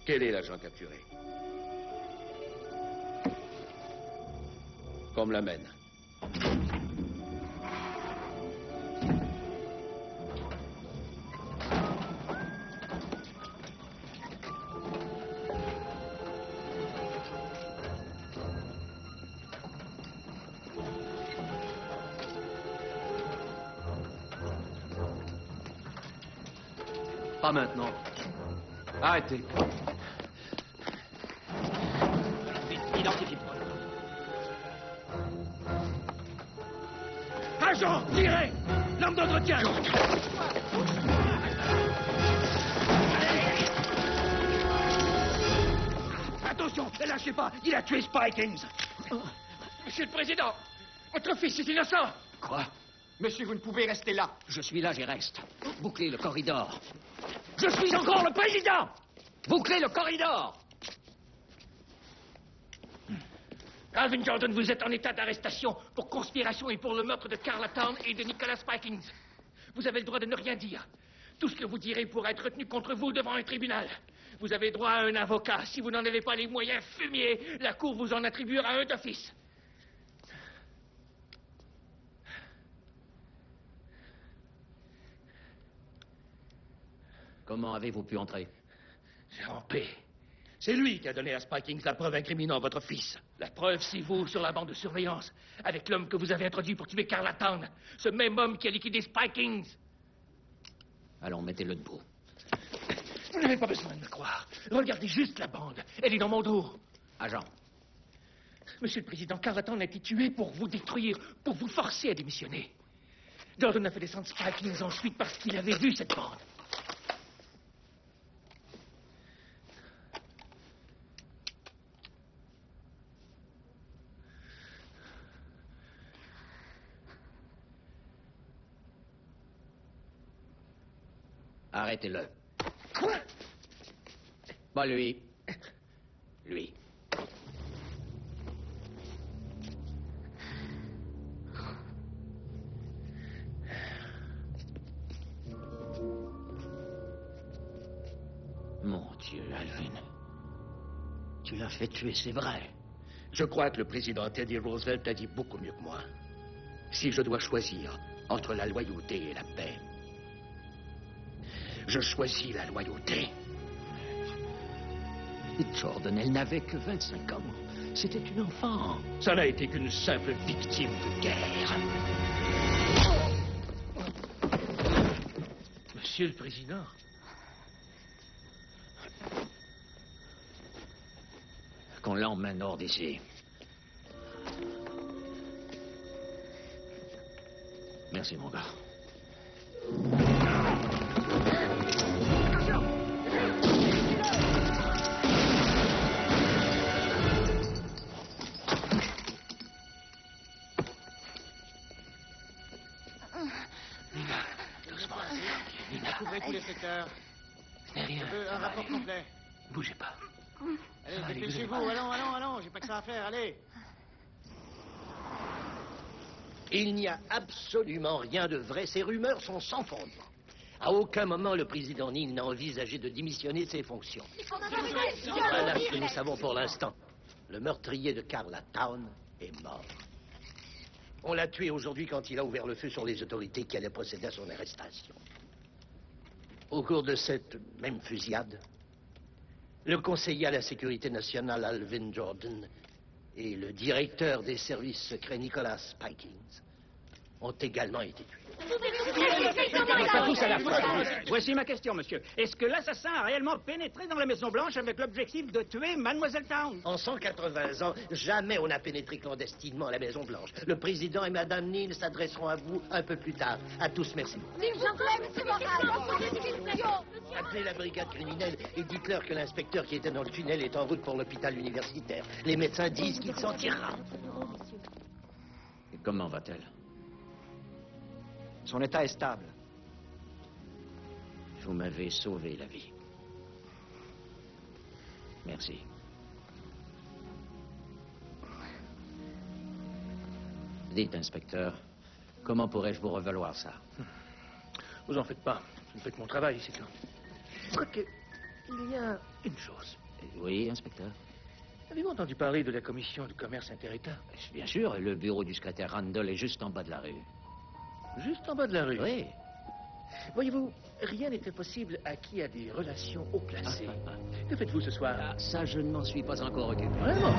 Quel est l'agent capturé? Qu'on me l'amène. Pas maintenant. Arrêtez. Identifie-moi. Agent, tirez! L'homme d'entretien! Attention, ne lâchez pas! Il a tué Spikings! Monsieur le Président, votre fils est innocent. Quoi? Monsieur, vous ne pouvez rester là. Je suis là, j'y reste. Bouclez le corridor. Je suis encore le Président. Bouclez le corridor! Alvin Jordan, vous êtes en état d'arrestation pour conspiration et pour le meurtre de Carla Town et de Nicholas Spikings. Vous avez le droit de ne rien dire. Tout ce que vous direz pourra être retenu contre vous devant un tribunal. Vous avez droit à un avocat. Si vous n'en avez pas les moyens, fumier, la Cour vous en attribuera un d'office. Comment avez-vous pu entrer? J'ai rampé. C'est lui qui a donné à Spikings la preuve incriminant votre fils. La preuve, c'est vous sur la bande de surveillance, avec l'homme que vous avez introduit pour tuer Carla Town. Ce même homme qui a liquidé Spikings. Allons, mettez-le debout. Vous n'avez pas besoin de me croire. Regardez juste la bande. Elle est dans mon dos. Agent. Monsieur le Président, Carla Town a été tué pour vous détruire, pour vous forcer à démissionner. Jordan a fait descendre Spikings en fuite parce qu'il avait vu cette bande. Arrêtez-le. Quoi? Pas lui. Lui. Mon Dieu, Alvin. Tu l'as fait tuer, c'est vrai. Je crois que le président Teddy Roosevelt a dit beaucoup mieux que moi. Si je dois choisir entre la loyauté et la paix, je choisis la loyauté. Jordan, elle n'avait que 25 ans. C'était une enfant. Ça n'a été qu'une simple victime de guerre. Monsieur le Président. Qu'on l'emmène hors d'ici. Merci, mon gars. Couvrez tous les secteurs. Ce n'est rien. Je veux un rapport complet. Bougez pas. Allez, dépêchez-vous. Allons. J'ai pas que ça à faire. Allez. Il n'y a absolument rien de vrai. Ces rumeurs sont sans fondement. À aucun moment, le président Neal n'a envisagé de démissionner de ses fonctions. Voilà ce que nous savons pour l'instant. Le meurtrier de Carla Town est mort. On l'a tué aujourd'hui quand il a ouvert le feu sur les autorités qui allaient procéder à son arrestation. Au cours de cette même fusillade, le conseiller à la sécurité nationale Alvin Jordan et le directeur des services secrets Nicholas Spikings ont également été tués. Pas tous à la fois. Voici ma question, monsieur. Est-ce que l'assassin a réellement pénétré dans la Maison-Blanche avec l'objectif de tuer Mademoiselle Town? En 180 ans, jamais on n'a pénétré clandestinement à la Maison-Blanche. Le président et Madame Neal s'adresseront à vous un peu plus tard. À tous, merci. S'il vous plaît, monsieur Morales, posez des questions. Appelez la brigade criminelle et dites-leur que l'inspecteur qui était dans le tunnel est en route pour l'hôpital universitaire. Les médecins disent qu'il s'en tirera. Et comment va-t-elle? Son état est stable. Vous m'avez sauvé la vie. Merci. Dites, inspecteur, comment pourrais-je vous revaloir ça? Vous en faites pas. Vous faites mon travail, c'est tout. Quoique, il y a une chose. Oui, inspecteur. Avez-vous entendu parler de la commission du commerce inter-État? Bien sûr, le bureau du secrétaire Randall est juste en bas de la rue. Juste en bas de la rue? Oui. Voyez-vous, rien n'est impossible à qui a des relations haut placées. Que faites-vous ce soir? Ça, je ne m'en suis pas encore occupé. Vraiment?